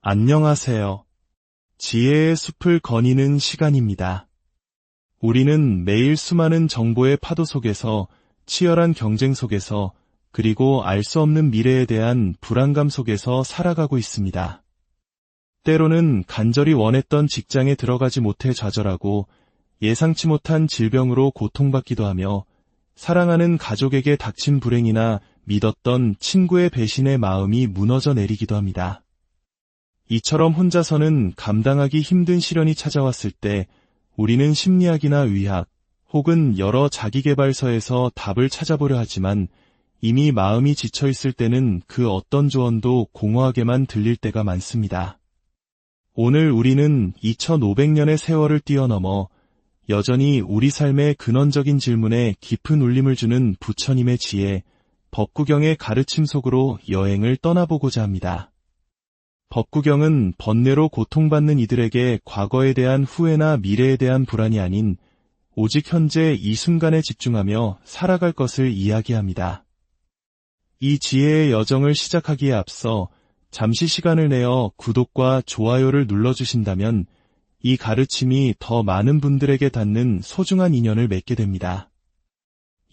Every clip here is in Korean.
안녕하세요. 지혜의 숲을 거니는 시간입니다. 우리는 매일 수많은 정보의 파도 속에서, 치열한 경쟁 속에서, 그리고 알 수 없는 미래에 대한 불안감 속에서 살아가고 있습니다. 때로는 간절히 원했던 직장에 들어가지 못해 좌절하고, 예상치 못한 질병으로 고통받기도 하며, 사랑하는 가족에게 닥친 불행이나 믿었던 친구의 배신의 마음이 무너져 내리기도 합니다. 이처럼 혼자서는 감당하기 힘든 시련이 찾아왔을 때 우리는 심리학이나 의학 혹은 여러 자기계발서에서 답을 찾아보려 하지만 이미 마음이 지쳐있을 때는 그 어떤 조언도 공허하게만 들릴 때가 많습니다. 오늘 우리는 2500년의 세월을 뛰어넘어 여전히 우리 삶의 근원적인 질문에 깊은 울림을 주는 부처님의 지혜, 법구경의 가르침 속으로 여행을 떠나보고자 합니다. 법구경은 번뇌로 고통받는 이들에게 과거에 대한 후회나 미래에 대한 불안이 아닌 오직 현재 이 순간에 집중하며 살아갈 것을 이야기합니다. 이 지혜의 여정을 시작하기에 앞서 잠시 시간을 내어 구독과 좋아요를 눌러주신다면 이 가르침이 더 많은 분들에게 닿는 소중한 인연을 맺게 됩니다.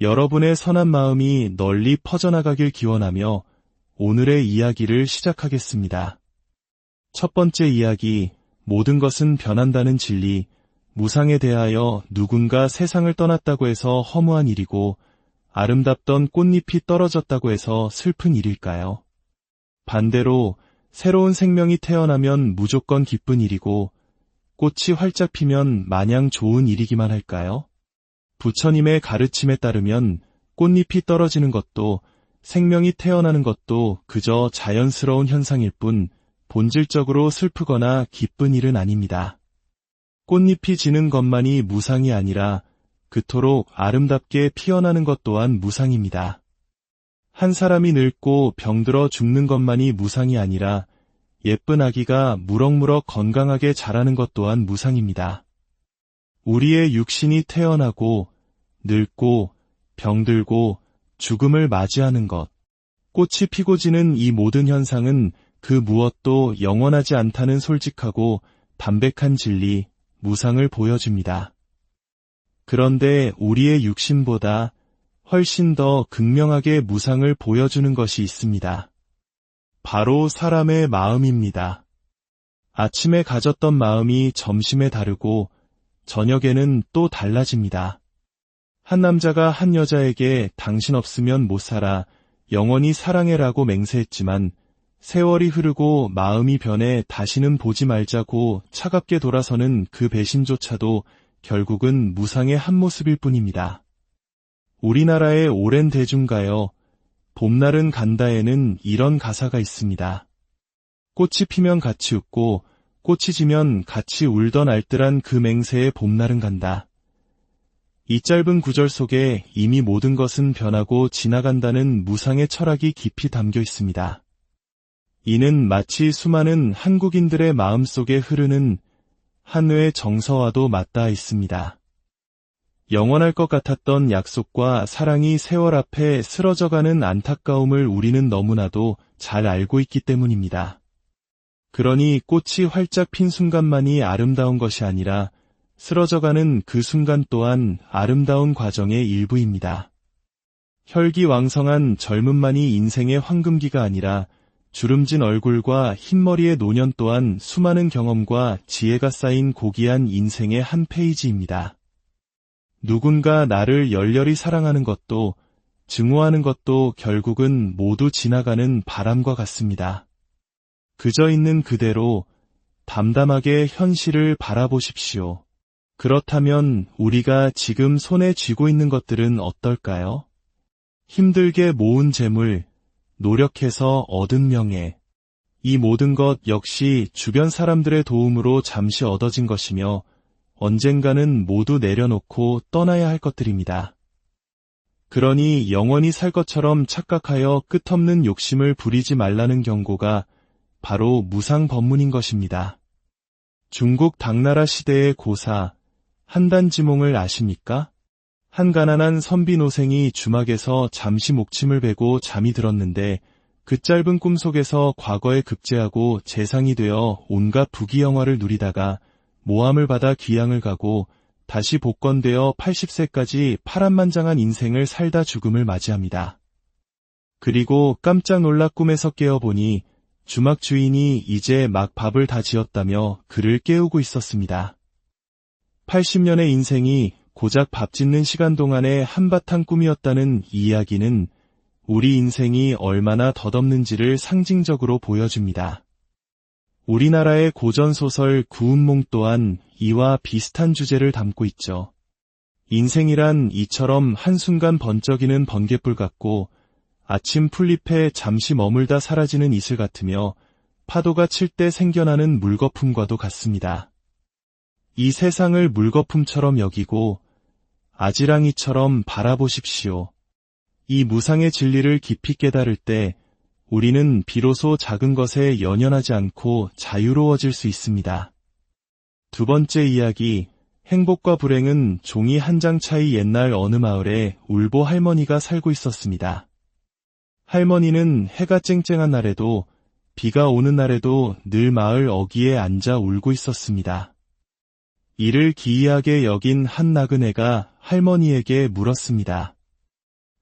여러분의 선한 마음이 널리 퍼져나가길 기원하며 오늘의 이야기를 시작하겠습니다. 첫 번째 이야기, 모든 것은 변한다는 진리. 무상에 대하여 누군가 세상을 떠났다고 해서 허무한 일이고 아름답던 꽃잎이 떨어졌다고 해서 슬픈 일일까요? 반대로 새로운 생명이 태어나면 무조건 기쁜 일이고 꽃이 활짝 피면 마냥 좋은 일이기만 할까요? 부처님의 가르침에 따르면 꽃잎이 떨어지는 것도 생명이 태어나는 것도 그저 자연스러운 현상일 뿐 본질적으로 슬프거나 기쁜 일은 아닙니다. 꽃잎이 지는 것만이 무상이 아니라 그토록 아름답게 피어나는 것 또한 무상입니다. 한 사람이 늙고 병들어 죽는 것만이 무상이 아니라 예쁜 아기가 무럭무럭 건강하게 자라는 것 또한 무상입니다. 우리의 육신이 태어나고 늙고 병들고 죽음을 맞이하는 것, 꽃이 피고 지는 이 모든 현상은 그 무엇도 영원하지 않다는 솔직하고 담백한 진리, 무상을 보여줍니다. 그런데 우리의 육신보다 훨씬 더 극명하게 무상을 보여주는 것이 있습니다. 바로 사람의 마음입니다. 아침에 가졌던 마음이 점심에 다르고 저녁에는 또 달라집니다. 한 남자가 한 여자에게 당신 없으면 못 살아, 영원히 사랑해라고 맹세했지만 세월이 흐르고 마음이 변해 다시는 보지 말자고 차갑게 돌아서는 그 배신조차도 결국은 무상의 한 모습일 뿐입니다. 우리나라의 오랜 대중가요 봄날은 간다에는 이런 가사가 있습니다. 꽃이 피면 같이 웃고 꽃이 지면 같이 울던 알뜰한 그 맹세의 봄날은 간다. 이 짧은 구절 속에 이미 모든 것은 변하고 지나간다는 무상의 철학이 깊이 담겨 있습니다. 이는 마치 수많은 한국인들의 마음속에 흐르는 한회의 정서와도 맞닿아 있습니다. 영원할 것 같았던 약속과 사랑이 세월 앞에 쓰러져가는 안타까움을 우리는 너무나도 잘 알고 있기 때문입니다. 그러니 꽃이 활짝 핀 순간만이 아름다운 것이 아니라 쓰러져가는 그 순간 또한 아름다운 과정의 일부입니다. 혈기왕성한 젊음만이 인생의 황금기가 아니라 주름진 얼굴과 흰머리의 노년 또한 수많은 경험과 지혜가 쌓인 고귀한 인생의 한 페이지입니다. 누군가 나를 열렬히 사랑하는 것도 증오하는 것도 결국은 모두 지나가는 바람과 같습니다. 그저 있는 그대로 담담하게 현실을 바라보십시오. 그렇다면 우리가 지금 손에 쥐고 있는 것들은 어떨까요? 힘들게 모은 재물, 노력해서 얻은 명예, 이 모든 것 역시 주변 사람들의 도움으로 잠시 얻어진 것이며 언젠가는 모두 내려놓고 떠나야 할 것들입니다. 그러니 영원히 살 것처럼 착각하여 끝없는 욕심을 부리지 말라는 경고가 바로 무상 법문인 것입니다. 중국 당나라 시대의 고사 한단지몽을 아십니까? 한 가난한 선비 노생이 주막에서 잠시 목침을 베고 잠이 들었는데 그 짧은 꿈속에서 과거에 급제하고 재상이 되어 온갖 부귀영화를 누리다가 모함을 받아 귀양을 가고 다시 복권되어 80세까지 파란만장한 인생을 살다 죽음을 맞이합니다. 그리고 깜짝 놀라 꿈에서 깨어보니 주막 주인이 이제 막 밥을 다 지었다며 그를 깨우고 있었습니다. 80년의 인생이 고작 밥 짓는 시간 동안의 한바탕 꿈이었다는 이 이야기는 우리 인생이 얼마나 덧없는지를 상징적으로 보여줍니다. 우리나라의 고전소설 구운몽 또한 이와 비슷한 주제를 담고 있죠. 인생이란 이처럼 한순간 번쩍이는 번갯불 같고 아침 풀잎에 잠시 머물다 사라지는 이슬 같으며 파도가 칠 때 생겨나는 물거품과도 같습니다. 이 세상을 물거품처럼 여기고 아지랑이처럼 바라보십시오. 이 무상의 진리를 깊이 깨달을 때 우리는 비로소 작은 것에 연연하지 않고 자유로워질 수 있습니다. 두 번째 이야기, 행복과 불행은 종이 한 장 차이. 옛날 어느 마을에 울보 할머니가 살고 있었습니다. 할머니는 해가 쨍쨍한 날에도 비가 오는 날에도 늘 마을 어귀에 앉아 울고 있었습니다. 이를 기이하게 여긴 한 나그네가 할머니에게 물었습니다.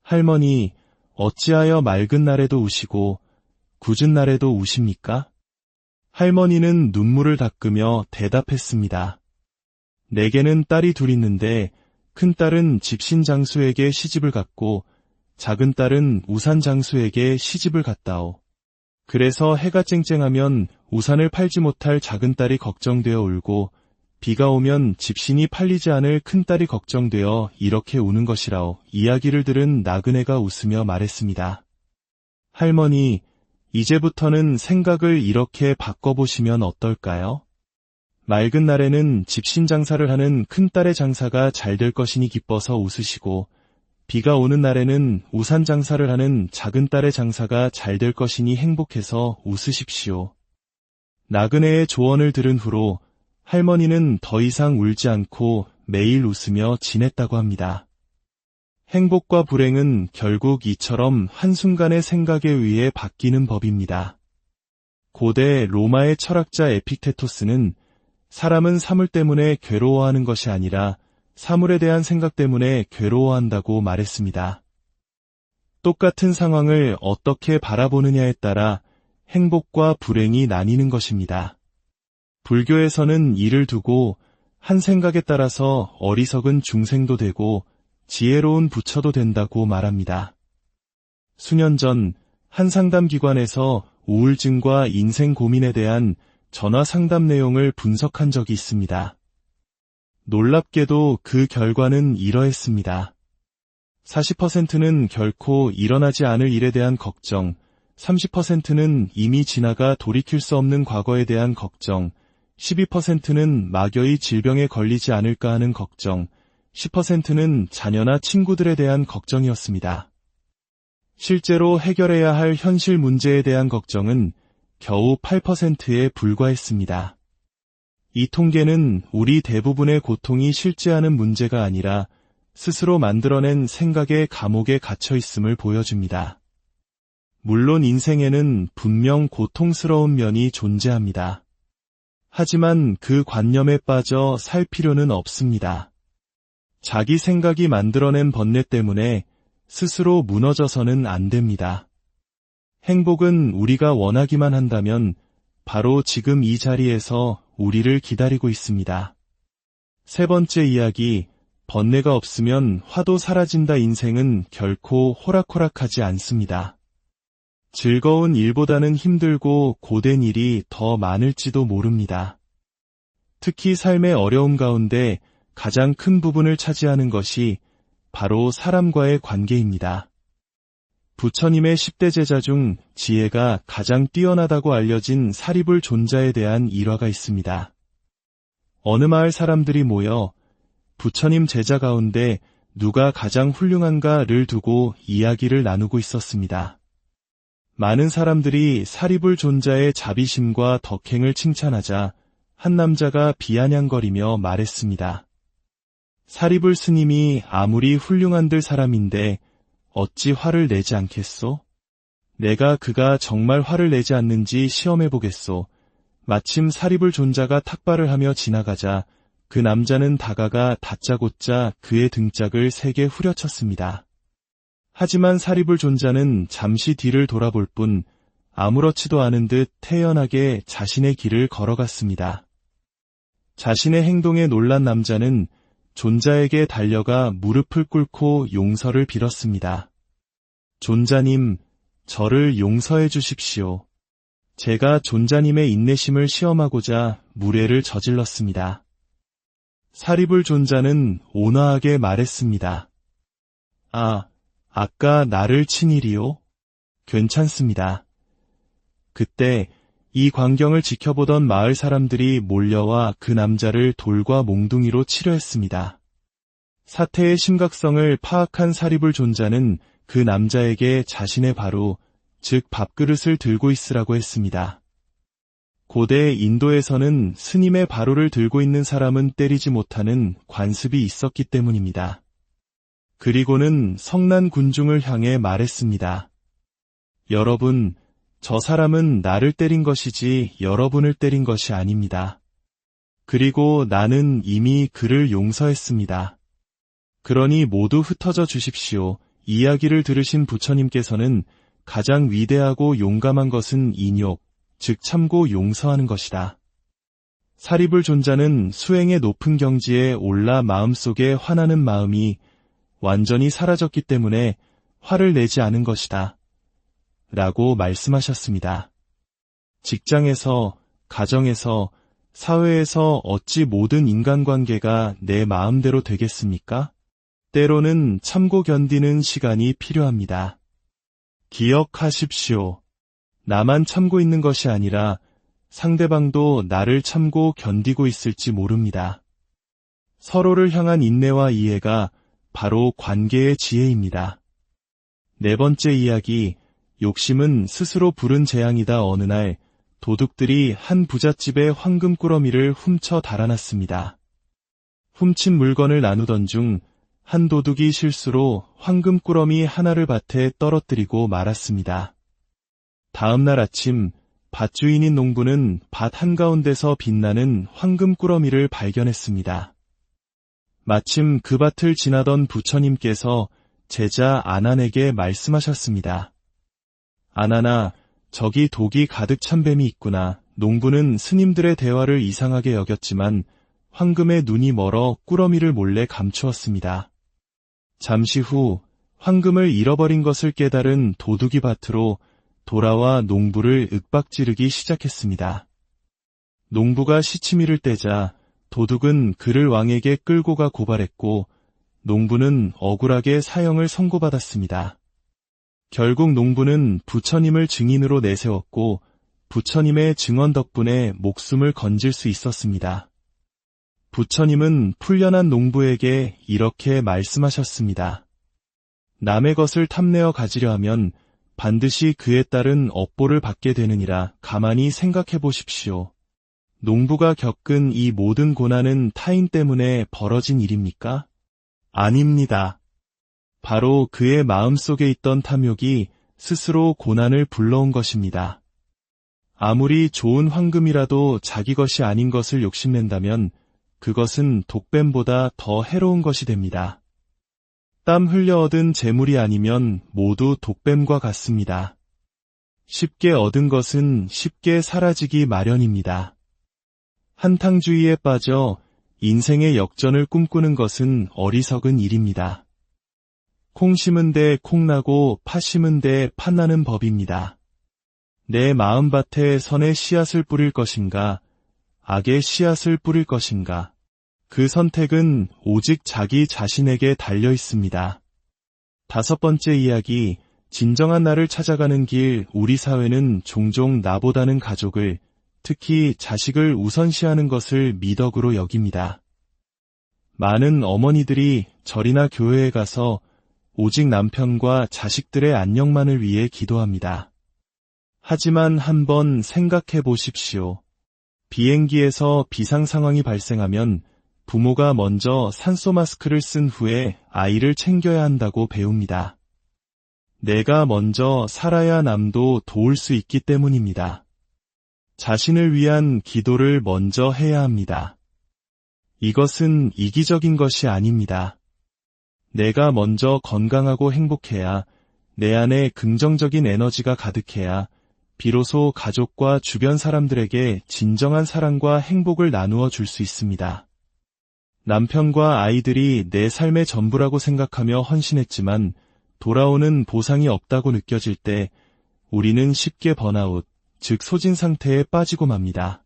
할머니, 어찌하여 맑은 날에도 우시고 궂은 날에도 우십니까? 할머니는 눈물을 닦으며 대답했습니다. 내게는 딸이 둘 있는데 큰 딸은 집신 장수에게 시집을 갔고 작은 딸은 우산 장수에게 시집을 갔다오. 그래서 해가 쨍쨍하면 우산을 팔지 못할 작은 딸이 걱정되어 울고 비가 오면 집신이 팔리지 않을 큰딸이 걱정되어 이렇게 우는 것이라오. 이야기를 들은 나그네가 웃으며 말했습니다. 할머니, 이제부터는 생각을 이렇게 바꿔보시면 어떨까요? 맑은 날에는 집신 장사를 하는 큰딸의 장사가 잘 될 것이니 기뻐서 웃으시고 비가 오는 날에는 우산 장사를 하는 작은 딸의 장사가 잘 될 것이니 행복해서 웃으십시오. 나그네의 조언을 들은 후로 할머니는 더 이상 울지 않고 매일 웃으며 지냈다고 합니다. 행복과 불행은 결국 이처럼 한순간의 생각에 의해 바뀌는 법입니다. 고대 로마의 철학자 에픽테토스는 사람은 사물 때문에 괴로워하는 것이 아니라 사물에 대한 생각 때문에 괴로워한다고 말했습니다. 똑같은 상황을 어떻게 바라보느냐에 따라 행복과 불행이 나뉘는 것입니다. 불교에서는 이를 두고 한 생각에 따라서 어리석은 중생도 되고 지혜로운 부처도 된다고 말합니다. 수년 전 한 상담기관에서 우울증과 인생 고민에 대한 전화 상담 내용을 분석한 적이 있습니다. 놀랍게도 그 결과는 이러했습니다. 40%는 결코 일어나지 않을 일에 대한 걱정, 30%는 이미 지나가 돌이킬 수 없는 과거에 대한 걱정, 12%는 막연히 질병에 걸리지 않을까 하는 걱정, 10%는 자녀나 친구들에 대한 걱정이었습니다. 실제로 해결해야 할 현실 문제에 대한 걱정은 겨우 8%에 불과했습니다. 이 통계는 우리 대부분의 고통이 실제하는 문제가 아니라 스스로 만들어낸 생각의 감옥에 갇혀 있음을 보여줍니다. 물론 인생에는 분명 고통스러운 면이 존재합니다. 하지만 그 관념에 빠져 살 필요는 없습니다. 자기 생각이 만들어낸 번뇌 때문에 스스로 무너져서는 안 됩니다. 행복은 우리가 원하기만 한다면 바로 지금 이 자리에서 우리를 기다리고 있습니다. 세 번째 이야기, 번뇌가 없으면 화도 사라진다. 인생은 결코 호락호락하지 않습니다. 즐거운 일보다는 힘들고 고된 일이 더 많을지도 모릅니다. 특히 삶의 어려움 가운데 가장 큰 부분을 차지하는 것이 바로 사람과의 관계입니다. 부처님의 10대 제자 중 지혜가 가장 뛰어나다고 알려진 사리불 존자에 대한 일화가 있습니다. 어느 마을 사람들이 모여 부처님 제자 가운데 누가 가장 훌륭한가를 두고 이야기를 나누고 있었습니다. 많은 사람들이 사리불 존자의 자비심과 덕행을 칭찬하자 한 남자가 비아냥거리며 말했습니다. 사리불 스님이 아무리 훌륭한들 사람인데 어찌 화를 내지 않겠소? 내가 그가 정말 화를 내지 않는지 시험해보겠소. 마침 사리불 존자가 탁발을 하며 지나가자 그 남자는 다가가 다짜고짜 그의 등짝을 세게 후려쳤습니다. 하지만 사리불 존자는 잠시 뒤를 돌아볼 뿐 아무렇지도 않은 듯 태연하게 자신의 길을 걸어갔습니다. 자신의 행동에 놀란 남자는 존자에게 달려가 무릎을 꿇고 용서를 빌었습니다. 존자님, 저를 용서해 주십시오. 제가 존자님의 인내심을 시험하고자 무례를 저질렀습니다. 사리불 존자는 온화하게 말했습니다. 아까 나를 친 일이요? 괜찮습니다. 그때 이 광경을 지켜보던 마을 사람들이 몰려와 그 남자를 돌과 몽둥이로 치료했습니다. 사태의 심각성을 파악한 사리불 존자는 그 남자에게 자신의 바로, 즉 밥그릇을 들고 있으라고 했습니다. 고대 인도에서는 스님의 바로를 들고 있는 사람은 때리지 못하는 관습이 있었기 때문입니다. 그리고는 성난 군중을 향해 말했습니다. 여러분, 저 사람은 나를 때린 것이지 여러분을 때린 것이 아닙니다. 그리고 나는 이미 그를 용서했습니다. 그러니 모두 흩어져 주십시오. 이야기를 들으신 부처님께서는 가장 위대하고 용감한 것은 인욕, 즉 참고 용서하는 것이다. 사리불 존자는 수행의 높은 경지에 올라 마음속에 화나는 마음이 완전히 사라졌기 때문에 화를 내지 않은 것이다. 라고 말씀하셨습니다. 직장에서, 가정에서, 사회에서 어찌 모든 인간관계가 내 마음대로 되겠습니까? 때로는 참고 견디는 시간이 필요합니다. 기억하십시오. 나만 참고 있는 것이 아니라 상대방도 나를 참고 견디고 있을지 모릅니다. 서로를 향한 인내와 이해가 바로 관계의 지혜입니다. 네 번째 이야기, 욕심은 스스로 부른 재앙이다. 어느 날 도둑들이 한 부잣집의 황금꾸러미를 훔쳐 달아났습니다. 훔친 물건을 나누던 중 한 도둑이 실수로 황금꾸러미 하나를 밭에 떨어뜨리고 말았습니다. 다음 날 아침 밭주인인 농부는 밭 한가운데서 빛나는 황금꾸러미를 발견했습니다. 마침 그 밭을 지나던 부처님께서 제자 아난에게 말씀하셨습니다. 아난아, 저기 독이 가득 찬 뱀이 있구나. 농부는 스님들의 대화를 이상하게 여겼지만 황금의 눈이 멀어 꾸러미를 몰래 감추었습니다. 잠시 후 황금을 잃어버린 것을 깨달은 도둑이 밭으로 돌아와 농부를 윽박지르기 시작했습니다. 농부가 시치미를 떼자 도둑은 그를 왕에게 끌고 가 고발했고 농부는 억울하게 사형을 선고받았습니다. 결국 농부는 부처님을 증인으로 내세웠고 부처님의 증언 덕분에 목숨을 건질 수 있었습니다. 부처님은 풀려난 농부에게 이렇게 말씀하셨습니다. 남의 것을 탐내어 가지려 하면 반드시 그에 따른 업보를 받게 되느니라. 가만히 생각해 보십시오. 농부가 겪은 이 모든 고난은 타인 때문에 벌어진 일입니까? 아닙니다. 바로 그의 마음속에 있던 탐욕이 스스로 고난을 불러온 것입니다. 아무리 좋은 황금이라도 자기 것이 아닌 것을 욕심낸다면 그것은 독뱀보다 더 해로운 것이 됩니다. 땀 흘려 얻은 재물이 아니면 모두 독뱀과 같습니다. 쉽게 얻은 것은 쉽게 사라지기 마련입니다. 한탕주의에 빠져 인생의 역전을 꿈꾸는 것은 어리석은 일입니다. 콩 심은 데 콩나고 팥 심은 데 팥나는 법입니다. 내 마음밭에 선의 씨앗을 뿌릴 것인가, 악의 씨앗을 뿌릴 것인가. 그 선택은 오직 자기 자신에게 달려 있습니다. 다섯 번째 이야기, 진정한 나를 찾아가는 길. 우리 사회는 종종 나보다는 가족을, 특히 자식을 우선시하는 것을 미덕으로 여깁니다. 많은 어머니들이 절이나 교회에 가서 오직 남편과 자식들의 안녕만을 위해 기도합니다. 하지만 한번 생각해 보십시오. 비행기에서 비상 상황이 발생하면 부모가 먼저 산소 마스크를 쓴 후에 아이를 챙겨야 한다고 배웁니다. 내가 먼저 살아야 남도 도울 수 있기 때문입니다. 자신을 위한 기도를 먼저 해야 합니다. 이것은 이기적인 것이 아닙니다. 내가 먼저 건강하고 행복해야, 내 안에 긍정적인 에너지가 가득해야 비로소 가족과 주변 사람들에게 진정한 사랑과 행복을 나누어 줄 수 있습니다. 남편과 아이들이 내 삶의 전부라고 생각하며 헌신했지만 돌아오는 보상이 없다고 느껴질 때 우리는 쉽게 번아웃, 즉 소진 상태에 빠지고 맙니다.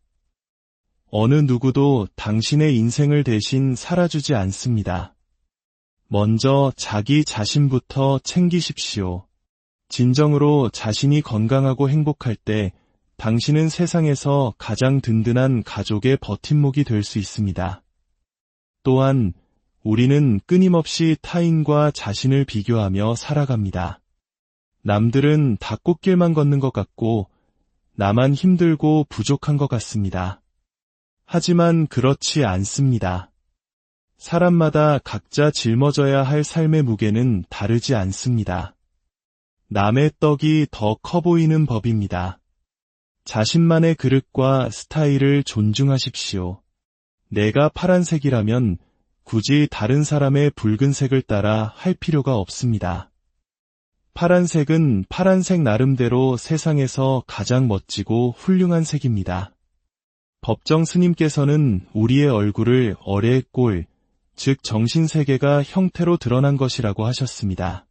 어느 누구도 당신의 인생을 대신 살아주지 않습니다. 먼저 자기 자신부터 챙기십시오. 진정으로 자신이 건강하고 행복할 때 당신은 세상에서 가장 든든한 가족의 버팀목이 될 수 있습니다. 또한 우리는 끊임없이 타인과 자신을 비교하며 살아갑니다. 남들은 다 꽃길만 걷는 것 같고 나만 힘들고 부족한 것 같습니다. 하지만 그렇지 않습니다. 사람마다 각자 짊어져야 할 삶의 무게는 다르지 않습니다. 남의 떡이 더 커 보이는 법입니다. 자신만의 그릇과 스타일을 존중하십시오. 내가 파란색이라면 굳이 다른 사람의 붉은색을 따라 할 필요가 없습니다. 파란색은 파란색 나름대로 세상에서 가장 멋지고 훌륭한 색입니다. 법정 스님께서는 우리의 얼굴을 어뢰의 꼴, 즉 정신세계가 형태로 드러난 것이라고 하셨습니다.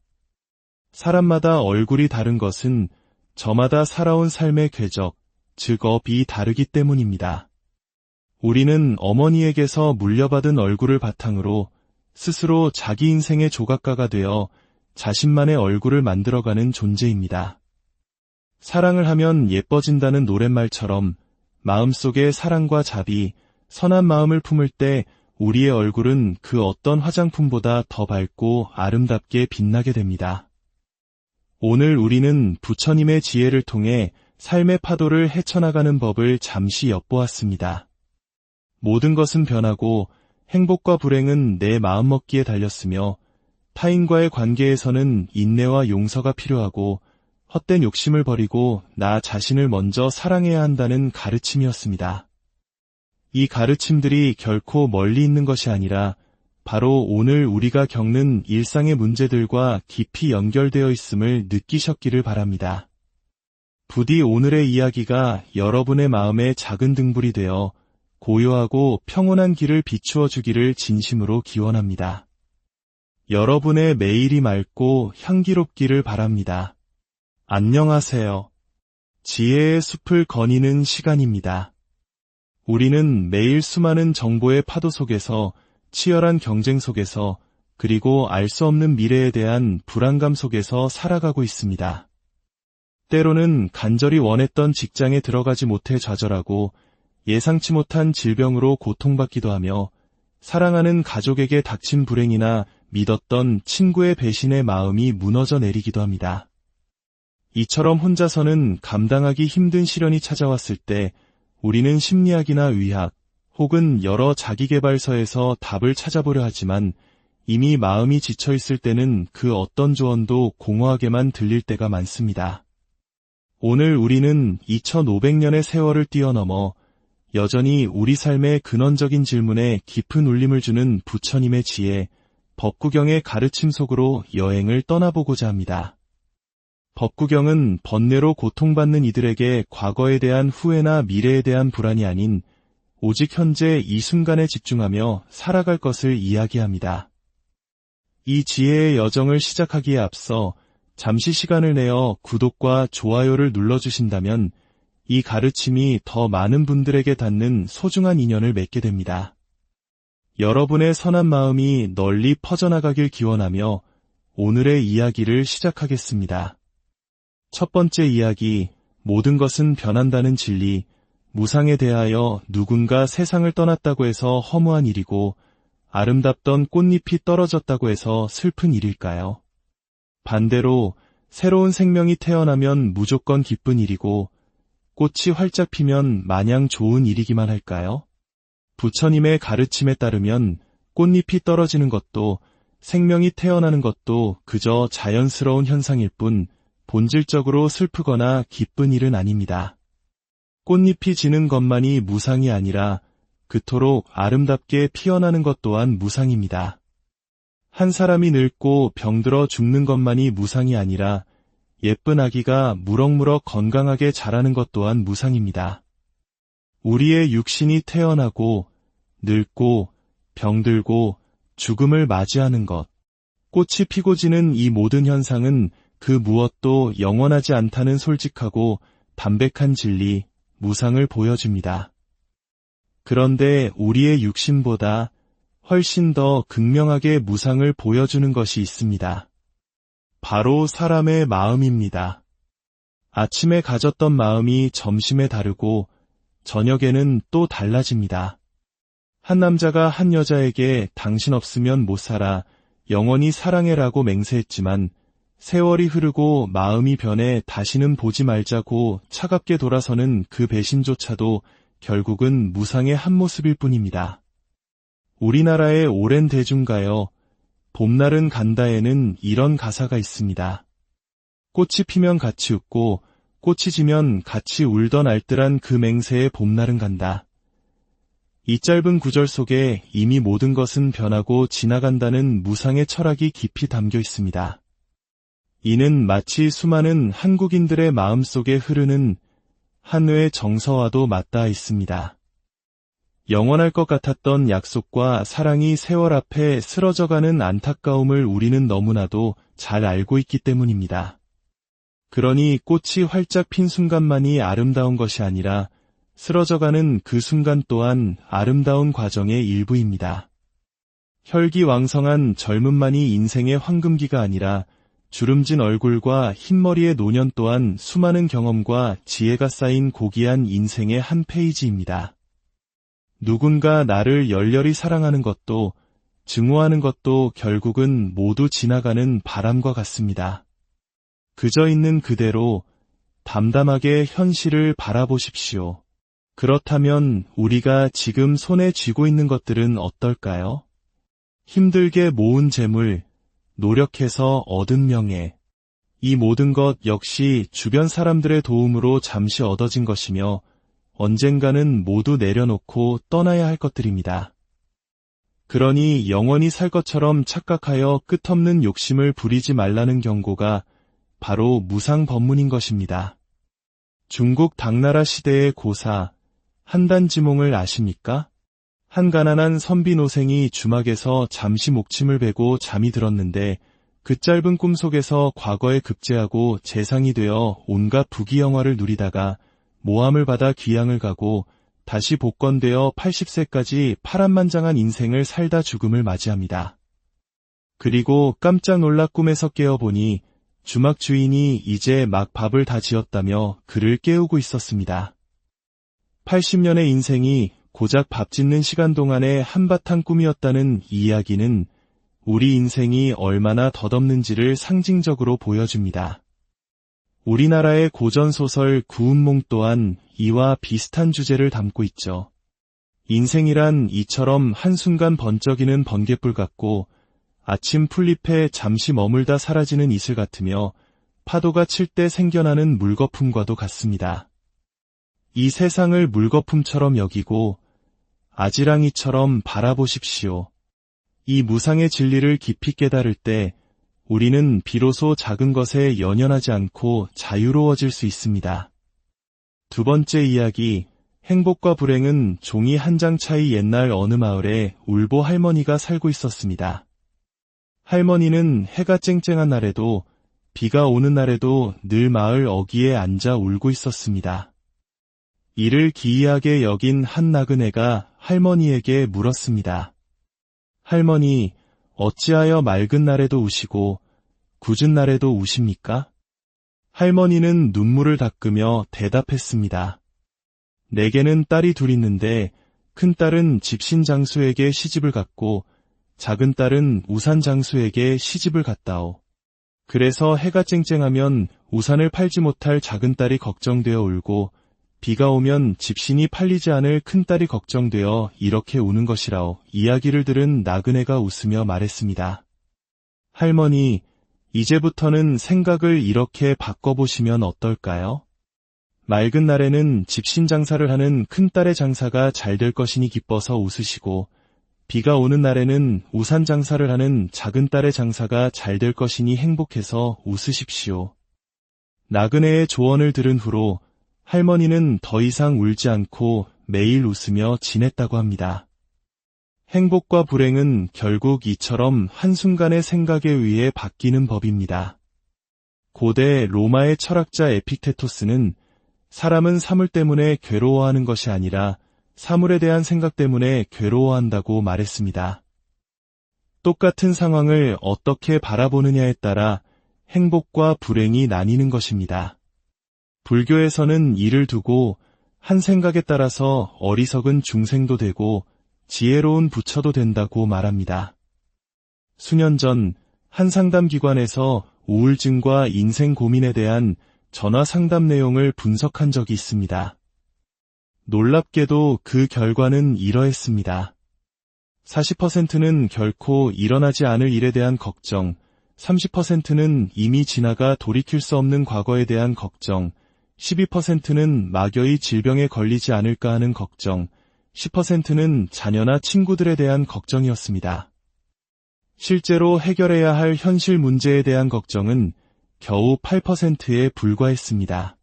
사람마다 얼굴이 다른 것은 저마다 살아온 삶의 궤적, 즉 업이 다르기 때문입니다. 우리는 어머니에게서 물려받은 얼굴을 바탕으로 스스로 자기 인생의 조각가가 되어 자신만의 얼굴을 만들어가는 존재입니다. 사랑을 하면 예뻐진다는 노랫말처럼 마음속에 사랑과 자비, 선한 마음을 품을 때 우리의 얼굴은 그 어떤 화장품보다 더 밝고 아름답게 빛나게 됩니다. 오늘 우리는 부처님의 지혜를 통해 삶의 파도를 헤쳐나가는 법을 잠시 엿보았습니다. 모든 것은 변하고 행복과 불행은 내 마음먹기에 달렸으며 타인과의 관계에서는 인내와 용서가 필요하고 헛된 욕심을 버리고 나 자신을 먼저 사랑해야 한다는 가르침이었습니다. 이 가르침들이 결코 멀리 있는 것이 아니라 바로 오늘 우리가 겪는 일상의 문제들과 깊이 연결되어 있음을 느끼셨기를 바랍니다. 부디 오늘의 이야기가 여러분의 마음에 작은 등불이 되어 고요하고 평온한 길을 비추어 주기를 진심으로 기원합니다. 여러분의 매일이 맑고 향기롭기를 바랍니다. 안녕하세요. 지혜의 숲을 거니는 시간입니다. 우리는 매일 수많은 정보의 파도 속에서, 치열한 경쟁 속에서, 그리고 알 수 없는 미래에 대한 불안감 속에서 살아가고 있습니다. 때로는 간절히 원했던 직장에 들어가지 못해 좌절하고 예상치 못한 질병으로 고통받기도 하며 사랑하는 가족에게 닥친 불행이나 믿었던 친구의 배신의 마음이 무너져 내리기도 합니다. 이처럼 혼자서는 감당하기 힘든 시련이 찾아왔을 때 우리는 심리학이나 의학 혹은 여러 자기계발서에서 답을 찾아보려 하지만 이미 마음이 지쳐있을 때는 그 어떤 조언도 공허하게만 들릴 때가 많습니다. 오늘 우리는 2500년의 세월을 뛰어넘어 여전히 우리 삶의 근원적인 질문에 깊은 울림을 주는 부처님의 지혜, 법구경의 가르침 속으로 여행을 떠나보고자 합니다. 법구경은 번뇌로 고통받는 이들에게 과거에 대한 후회나 미래에 대한 불안이 아닌 오직 현재 이 순간에 집중하며 살아갈 것을 이야기합니다. 이 지혜의 여정을 시작하기에 앞서 잠시 시간을 내어 구독과 좋아요를 눌러주신다면 이 가르침이 더 많은 분들에게 닿는 소중한 인연을 맺게 됩니다. 여러분의 선한 마음이 널리 퍼져나가길 기원하며 오늘의 이야기를 시작하겠습니다. 첫 번째 이야기, 모든 것은 변한다는 진리. 무상에 대하여 누군가 세상을 떠났다고 해서 허무한 일이고 아름답던 꽃잎이 떨어졌다고 해서 슬픈 일일까요? 반대로 새로운 생명이 태어나면 무조건 기쁜 일이고 꽃이 활짝 피면 마냥 좋은 일이기만 할까요? 부처님의 가르침에 따르면 꽃잎이 떨어지는 것도 생명이 태어나는 것도 그저 자연스러운 현상일 뿐 본질적으로 슬프거나 기쁜 일은 아닙니다. 꽃잎이 지는 것만이 무상이 아니라 그토록 아름답게 피어나는 것 또한 무상입니다. 한 사람이 늙고 병들어 죽는 것만이 무상이 아니라 예쁜 아기가 무럭무럭 건강하게 자라는 것 또한 무상입니다. 우리의 육신이 태어나고 늙고 병들고 죽음을 맞이하는 것, 꽃이 피고 지는 이 모든 현상은 그 무엇도 영원하지 않다는 솔직하고 담백한 진리, 무상을 보여줍니다. 그런데 우리의 육신보다 훨씬 더 극명하게 무상을 보여주는 것이 있습니다. 바로 사람의 마음입니다. 아침에 가졌던 마음이 점심에 다르고 저녁에는 또 달라집니다. 한 남자가 한 여자에게 당신 없으면 못 살아, 영원히 사랑해라고 맹세했지만 세월이 흐르고 마음이 변해 다시는 보지 말자고 차갑게 돌아서는 그 배신조차도 결국은 무상의 한 모습일 뿐입니다. 우리나라의 오랜 대중가요 봄날은 간다에는 이런 가사가 있습니다. 꽃이 피면 같이 웃고 꽃이 지면 같이 울던 알뜰한 그 맹세의 봄날은 간다. 이 짧은 구절 속에 이미 모든 것은 변하고 지나간다는 무상의 철학이 깊이 담겨 있습니다. 이는 마치 수많은 한국인들의 마음속에 흐르는 한회의 정서와도 맞닿아 있습니다. 영원할 것 같았던 약속과 사랑이 세월 앞에 쓰러져가는 안타까움을 우리는 너무나도 잘 알고 있기 때문입니다. 그러니 꽃이 활짝 핀 순간만이 아름다운 것이 아니라 쓰러져가는 그 순간 또한 아름다운 과정의 일부입니다. 혈기왕성한 젊음만이 인생의 황금기가 아니라 주름진 얼굴과 흰머리의 노년 또한 수많은 경험과 지혜가 쌓인 고귀한 인생의 한 페이지입니다. 누군가 나를 열렬히 사랑하는 것도 증오하는 것도 결국은 모두 지나가는 바람과 같습니다. 그저 있는 그대로 담담하게 현실을 바라보십시오. 그렇다면 우리가 지금 손에 쥐고 있는 것들은 어떨까요? 힘들게 모은 재물, 노력해서 얻은 명예, 이 모든 것 역시 주변 사람들의 도움으로 잠시 얻어진 것이며 언젠가는 모두 내려놓고 떠나야 할 것들입니다. 그러니 영원히 살 것처럼 착각하여 끝없는 욕심을 부리지 말라는 경고가 바로 무상 법문인 것입니다. 중국 당나라 시대의 고사 한단지몽을 아십니까? 한 가난한 선비노생이 주막에서 잠시 목침을 베고 잠이 들었는데 그 짧은 꿈속에서 과거에 급제하고 재상이 되어 온갖 부귀영화를 누리다가 모함을 받아 귀양을 가고 다시 복권되어 80세까지 파란만장한 인생을 살다 죽음을 맞이합니다. 그리고 깜짝 놀라 꿈에서 깨어보니 주막 주인이 이제 막 밥을 다 지었다며 그를 깨우고 있었습니다. 80년의 인생이 고작 밥 짓는 시간 동안의 한바탕 꿈이었다는 이 이야기는 우리 인생이 얼마나 덧없는지를 상징적으로 보여줍니다. 우리나라의 고전소설 구운몽 또한 이와 비슷한 주제를 담고 있죠. 인생이란 이처럼 한순간 번쩍이는 번갯불 같고 아침 풀잎에 잠시 머물다 사라지는 이슬 같으며 파도가 칠 때 생겨나는 물거품과도 같습니다. 이 세상을 물거품처럼 여기고 아지랑이처럼 바라보십시오. 이 무상의 진리를 깊이 깨달을 때 우리는 비로소 작은 것에 연연하지 않고 자유로워질 수 있습니다. 두 번째 이야기, 행복과 불행은 종이 한 장 차이. 옛날 어느 마을에 울보 할머니가 살고 있었습니다. 할머니는 해가 쨍쨍한 날에도 비가 오는 날에도 늘 마을 어귀에 앉아 울고 있었습니다. 이를 기이하게 여긴 한 나그네가 할머니에게 물었습니다. 할머니, 어찌하여 맑은 날에도 우시고 굳은 날에도 우십니까? 할머니는 눈물을 닦으며 대답했습니다. 내게는 딸이 둘 있는데 큰 딸은 집신 장수에게 시집을 갔고 작은 딸은 우산 장수에게 시집을 갔다오. 그래서 해가 쨍쨍하면 우산을 팔지 못할 작은 딸이 걱정되어 울고 비가 오면 집신이 팔리지 않을 큰딸이 걱정되어 이렇게 우는 것이라오. 이야기를 들은 나그네가 웃으며 말했습니다. 할머니, 이제부터는 생각을 이렇게 바꿔보시면 어떨까요? 맑은 날에는 집신 장사를 하는 큰딸의 장사가 잘 될 것이니 기뻐서 웃으시고, 비가 오는 날에는 우산 장사를 하는 작은딸의 장사가 잘 될 것이니 행복해서 웃으십시오. 나그네의 조언을 들은 후로 할머니는 더 이상 울지 않고 매일 웃으며 지냈다고 합니다. 행복과 불행은 결국 이처럼 한순간의 생각에 의해 바뀌는 법입니다. 고대 로마의 철학자 에픽테토스는 사람은 사물 때문에 괴로워하는 것이 아니라 사물에 대한 생각 때문에 괴로워한다고 말했습니다. 똑같은 상황을 어떻게 바라보느냐에 따라 행복과 불행이 나뉘는 것입니다. 불교에서는 이를 두고 한 생각에 따라서 어리석은 중생도 되고 지혜로운 부처도 된다고 말합니다. 수년 전 한 상담기관에서 우울증과 인생 고민에 대한 전화 상담 내용을 분석한 적이 있습니다. 놀랍게도 그 결과는 이러했습니다. 40%는 결코 일어나지 않을 일에 대한 걱정, 30%는 이미 지나가 돌이킬 수 없는 과거에 대한 걱정, 12%는 막연히 질병에 걸리지 않을까 하는 걱정, 10%는 자녀나 친구들에 대한 걱정이었습니다. 실제로 해결해야 할 현실 문제에 대한 걱정은 겨우 8%에 불과했습니다.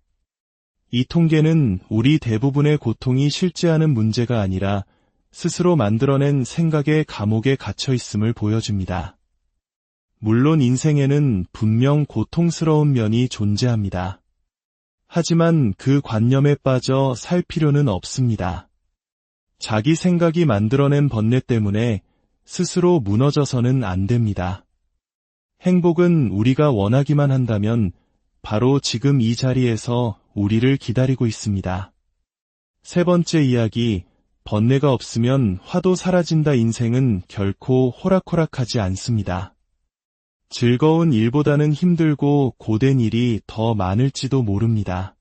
이 통계는 우리 대부분의 고통이 실제하는 문제가 아니라 스스로 만들어낸 생각의 감옥에 갇혀 있음을 보여줍니다. 물론 인생에는 분명 고통스러운 면이 존재합니다. 하지만 그 관념에 빠져 살 필요는 없습니다. 자기 생각이 만들어낸 번뇌 때문에 스스로 무너져서는 안 됩니다. 행복은 우리가 원하기만 한다면 바로 지금 이 자리에서 우리를 기다리고 있습니다. 세 번째 이야기, 번뇌가 없으면 화도 사라진다. 인생은 결코 호락호락하지 않습니다. 즐거운 일보다는 힘들고 고된 일이 더 많을지도 모릅니다.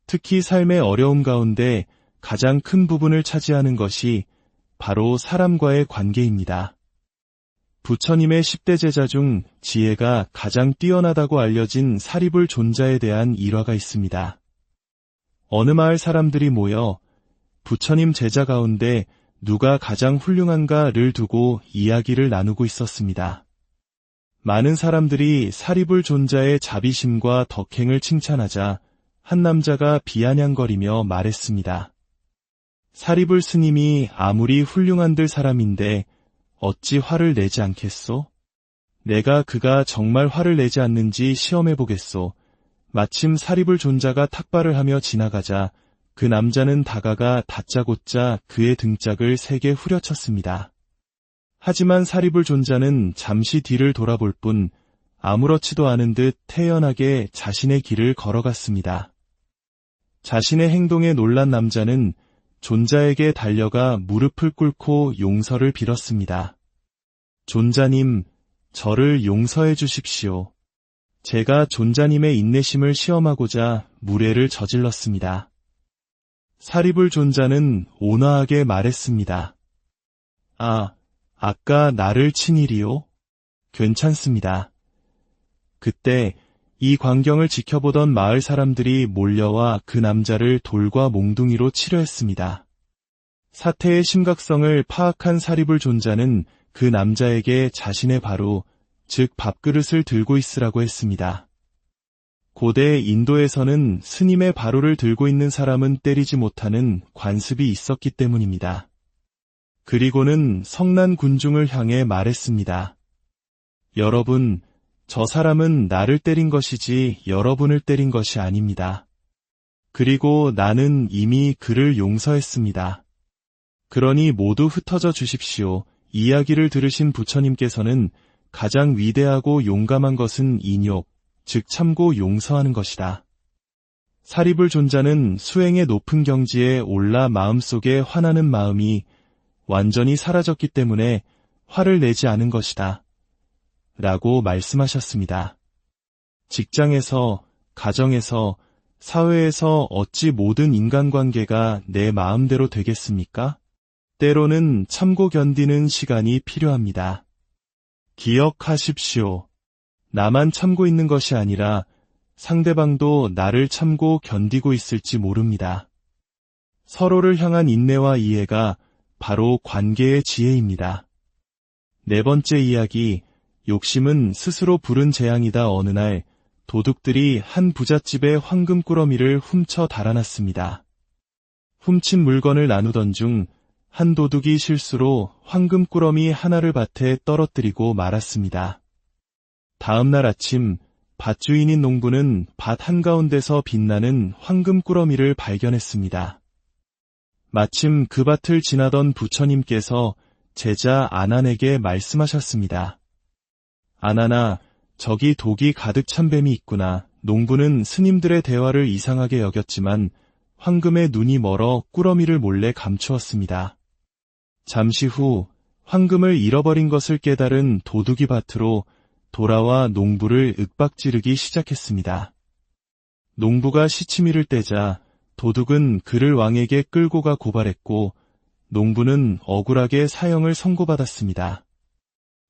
특히 삶의 어려움 가운데 가장 큰 부분을 차지하는 것이 바로 사람과의 관계입니다. 부처님의 10대 제자 중 지혜가 가장 뛰어나다고 알려진 사리불 존자에 대한 일화가 있습니다. 어느 마을 사람들이 모여 부처님 제자 가운데 누가 가장 훌륭한가를 두고 이야기를 나누고 있었습니다. 많은 사람들이 사리불 존자의 자비심과 덕행을 칭찬하자 한 남자가 비아냥거리며 말했습니다. 사리불 스님이 아무리 훌륭한들 사람인데 어찌 화를 내지 않겠소? 내가 그가 정말 화를 내지 않는지 시험해보겠소. 마침 사리불 존자가 탁발을 하며 지나가자 그 남자는 다가가 다짜고짜 그의 등짝을 세게 후려쳤습니다. 하지만 사리불 존자는 잠시 뒤를 돌아볼 뿐 아무렇지도 않은 듯 태연하게 자신의 길을 걸어갔습니다. 자신의 행동에 놀란 남자는 존자에게 달려가 무릎을 꿇고 용서를 빌었습니다. 존자님, 저를 용서해 주십시오. 제가 존자님의 인내심을 시험하고자 무례를 저질렀습니다. 사리불 존자는 온화하게 말했습니다. 아까 나를 친 일이요? 괜찮습니다. 그때 이 광경을 지켜보던 마을 사람들이 몰려와 그 남자를 돌과 몽둥이로 치료했습니다. 사태의 심각성을 파악한 사리불 존자는 그 남자에게 자신의 바로, 즉 밥그릇을 들고 있으라고 했습니다. 고대 인도에서는 스님의 바로를 들고 있는 사람은 때리지 못하는 관습이 있었기 때문입니다. 그리고는 성난 군중을 향해 말했습니다. 여러분, 저 사람은 나를 때린 것이지 여러분을 때린 것이 아닙니다. 그리고 나는 이미 그를 용서했습니다. 그러니 모두 흩어져 주십시오. 이야기를 들으신 부처님께서는 가장 위대하고 용감한 것은 인욕, 즉 참고 용서하는 것이다. 사리불 존자는 수행의 높은 경지에 올라 마음속에 화나는 마음이 완전히 사라졌기 때문에 화를 내지 않은 것이다. 라고 말씀하셨습니다. 직장에서, 가정에서, 사회에서 어찌 모든 인간관계가 내 마음대로 되겠습니까? 때로는 참고 견디는 시간이 필요합니다. 기억하십시오. 나만 참고 있는 것이 아니라 상대방도 나를 참고 견디고 있을지 모릅니다. 서로를 향한 인내와 이해가 바로 관계의 지혜입니다. 네 번째 이야기, 욕심은 스스로 부른 재앙이다. 어느 날 도둑들이 한 부잣집의 황금꾸러미를 훔쳐 달아났습니다. 훔친 물건을 나누던 중 한 도둑이 실수로 황금꾸러미 하나를 밭에 떨어뜨리고 말았습니다. 다음 날 아침 밭주인인 농부는 밭 한가운데서 빛나는 황금꾸러미를 발견했습니다. 마침 그 밭을 지나던 부처님께서 제자 아난에게 말씀하셨습니다. 아난아, 저기 독이 가득 찬 뱀이 있구나. 농부는 스님들의 대화를 이상하게 여겼지만 황금의 눈이 멀어 꾸러미를 몰래 감추었습니다. 잠시 후 황금을 잃어버린 것을 깨달은 도둑이 밭으로 돌아와 농부를 윽박지르기 시작했습니다. 농부가 시치미를 떼자 도둑은 그를 왕에게 끌고 가 고발했고 농부는 억울하게 사형을 선고받았습니다.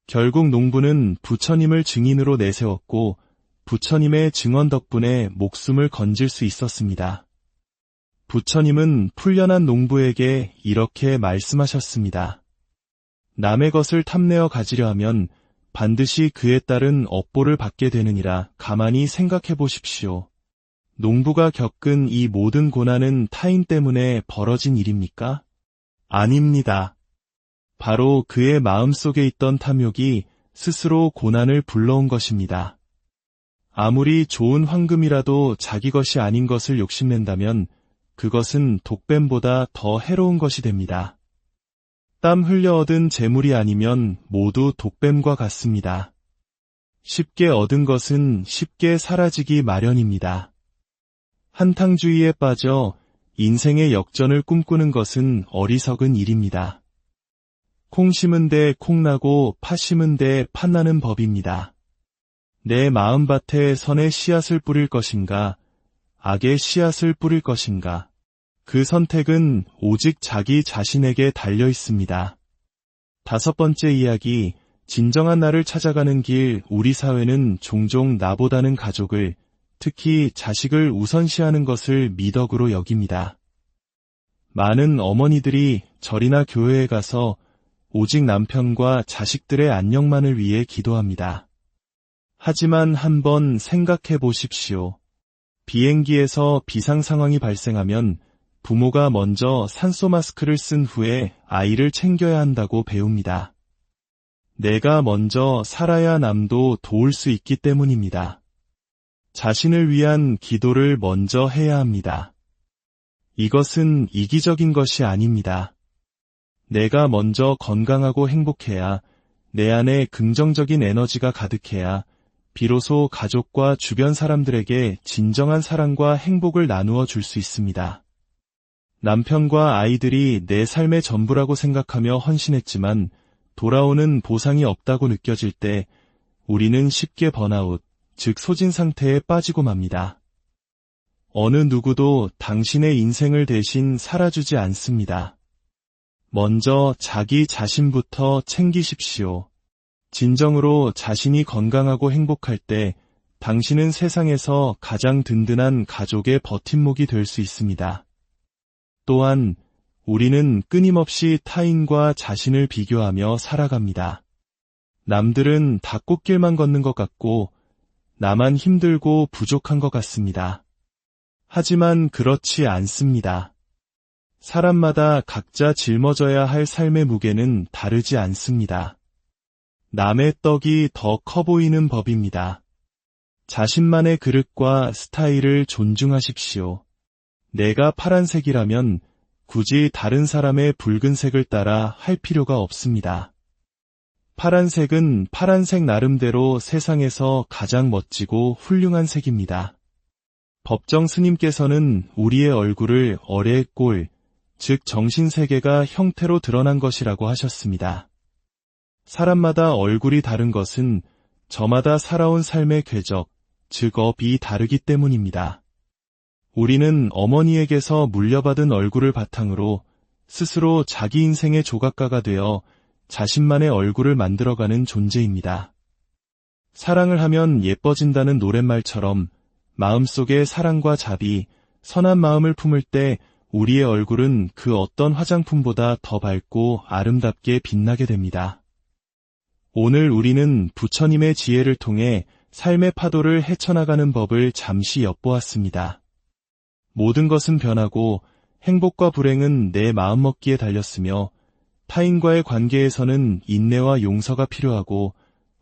결국 농부는 부처님을 증인으로 내세웠고 부처님의 증언 덕분에 목숨을 건질 수 있었습니다. 부처님은 풀려난 농부에게 이렇게 말씀하셨습니다. 남의 것을 탐내어 가지려 하면 반드시 그에 따른 업보를 받게 되느니라. 가만히 생각해 보십시오. 농부가 겪은 이 모든 고난은 타인 때문에 벌어진 일입니까? 아닙니다. 바로 그의 마음속에 있던 탐욕이 스스로 고난을 불러온 것입니다. 아무리 좋은 황금이라도 자기 것이 아닌 것을 욕심낸다면 그것은 독뱀보다 더 해로운 것이 됩니다. 땀 흘려 얻은 재물이 아니면 모두 독뱀과 같습니다. 쉽게 얻은 것은 쉽게 사라지기 마련입니다. 한탕주의에 빠져 인생의 역전을 꿈꾸는 것은 어리석은 일입니다. 콩 심은 데 콩 나고 팥 심은 데 팥 나는 법입니다. 내 마음밭에 선의 씨앗을 뿌릴 것인가, 악의 씨앗을 뿌릴 것인가. 그 선택은 오직 자기 자신에게 달려 있습니다. 다섯 번째 이야기, 진정한 나를 찾아가는 길. 우리 사회는 종종 나보다는 가족을, 특히 자식을 우선시하는 것을 미덕으로 여깁니다. 많은 어머니들이 절이나 교회에 가서 오직 남편과 자식들의 안녕만을 위해 기도합니다. 하지만 한번 생각해 보십시오. 비행기에서 비상 상황이 발생하면 부모가 먼저 산소 마스크를 쓴 후에 아이를 챙겨야 한다고 배웁니다. 내가 먼저 살아야 남도 도울 수 있기 때문입니다. 자신을 위한 기도를 먼저 해야 합니다. 이것은 이기적인 것이 아닙니다. 내가 먼저 건강하고 행복해야, 내 안에 긍정적인 에너지가 가득해야 비로소 가족과 주변 사람들에게 진정한 사랑과 행복을 나누어 줄 수 있습니다. 남편과 아이들이 내 삶의 전부라고 생각하며 헌신했지만 돌아오는 보상이 없다고 느껴질 때 우리는 쉽게 번아웃, 즉 소진 상태에 빠지고 맙니다. 어느 누구도 당신의 인생을 대신 살아주지 않습니다. 먼저 자기 자신부터 챙기십시오. 진정으로 자신이 건강하고 행복할 때 당신은 세상에서 가장 든든한 가족의 버팀목이 될 수 있습니다. 또한 우리는 끊임없이 타인과 자신을 비교하며 살아갑니다. 남들은 다 꽃길만 걷는 것 같고 나만 힘들고 부족한 것 같습니다. 하지만 그렇지 않습니다. 사람마다 각자 짊어져야 할 삶의 무게는 다르지 않습니다. 남의 떡이 더 커 보이는 법입니다. 자신만의 그릇과 스타일을 존중하십시오. 내가 파란색이라면 굳이 다른 사람의 붉은색을 따라 할 필요가 없습니다. 파란색은 파란색 나름대로 세상에서 가장 멋지고 훌륭한 색입니다. 법정 스님께서는 우리의 얼굴을 어뢰의 꼴, 즉 정신세계가 형태로 드러난 것이라고 하셨습니다. 사람마다 얼굴이 다른 것은 저마다 살아온 삶의 궤적, 즉 업이 다르기 때문입니다. 우리는 어머니에게서 물려받은 얼굴을 바탕으로 스스로 자기 인생의 조각가가 되어 자신만의 얼굴을 만들어가는 존재입니다. 사랑을 하면 예뻐진다는 노랫말처럼 마음속에 사랑과 자비, 선한 마음을 품을 때 우리의 얼굴은 그 어떤 화장품보다 더 밝고 아름답게 빛나게 됩니다. 오늘 우리는 부처님의 지혜를 통해 삶의 파도를 헤쳐나가는 법을 잠시 엿보았습니다. 모든 것은 변하고 행복과 불행은 내 마음먹기에 달렸으며 타인과의 관계에서는 인내와 용서가 필요하고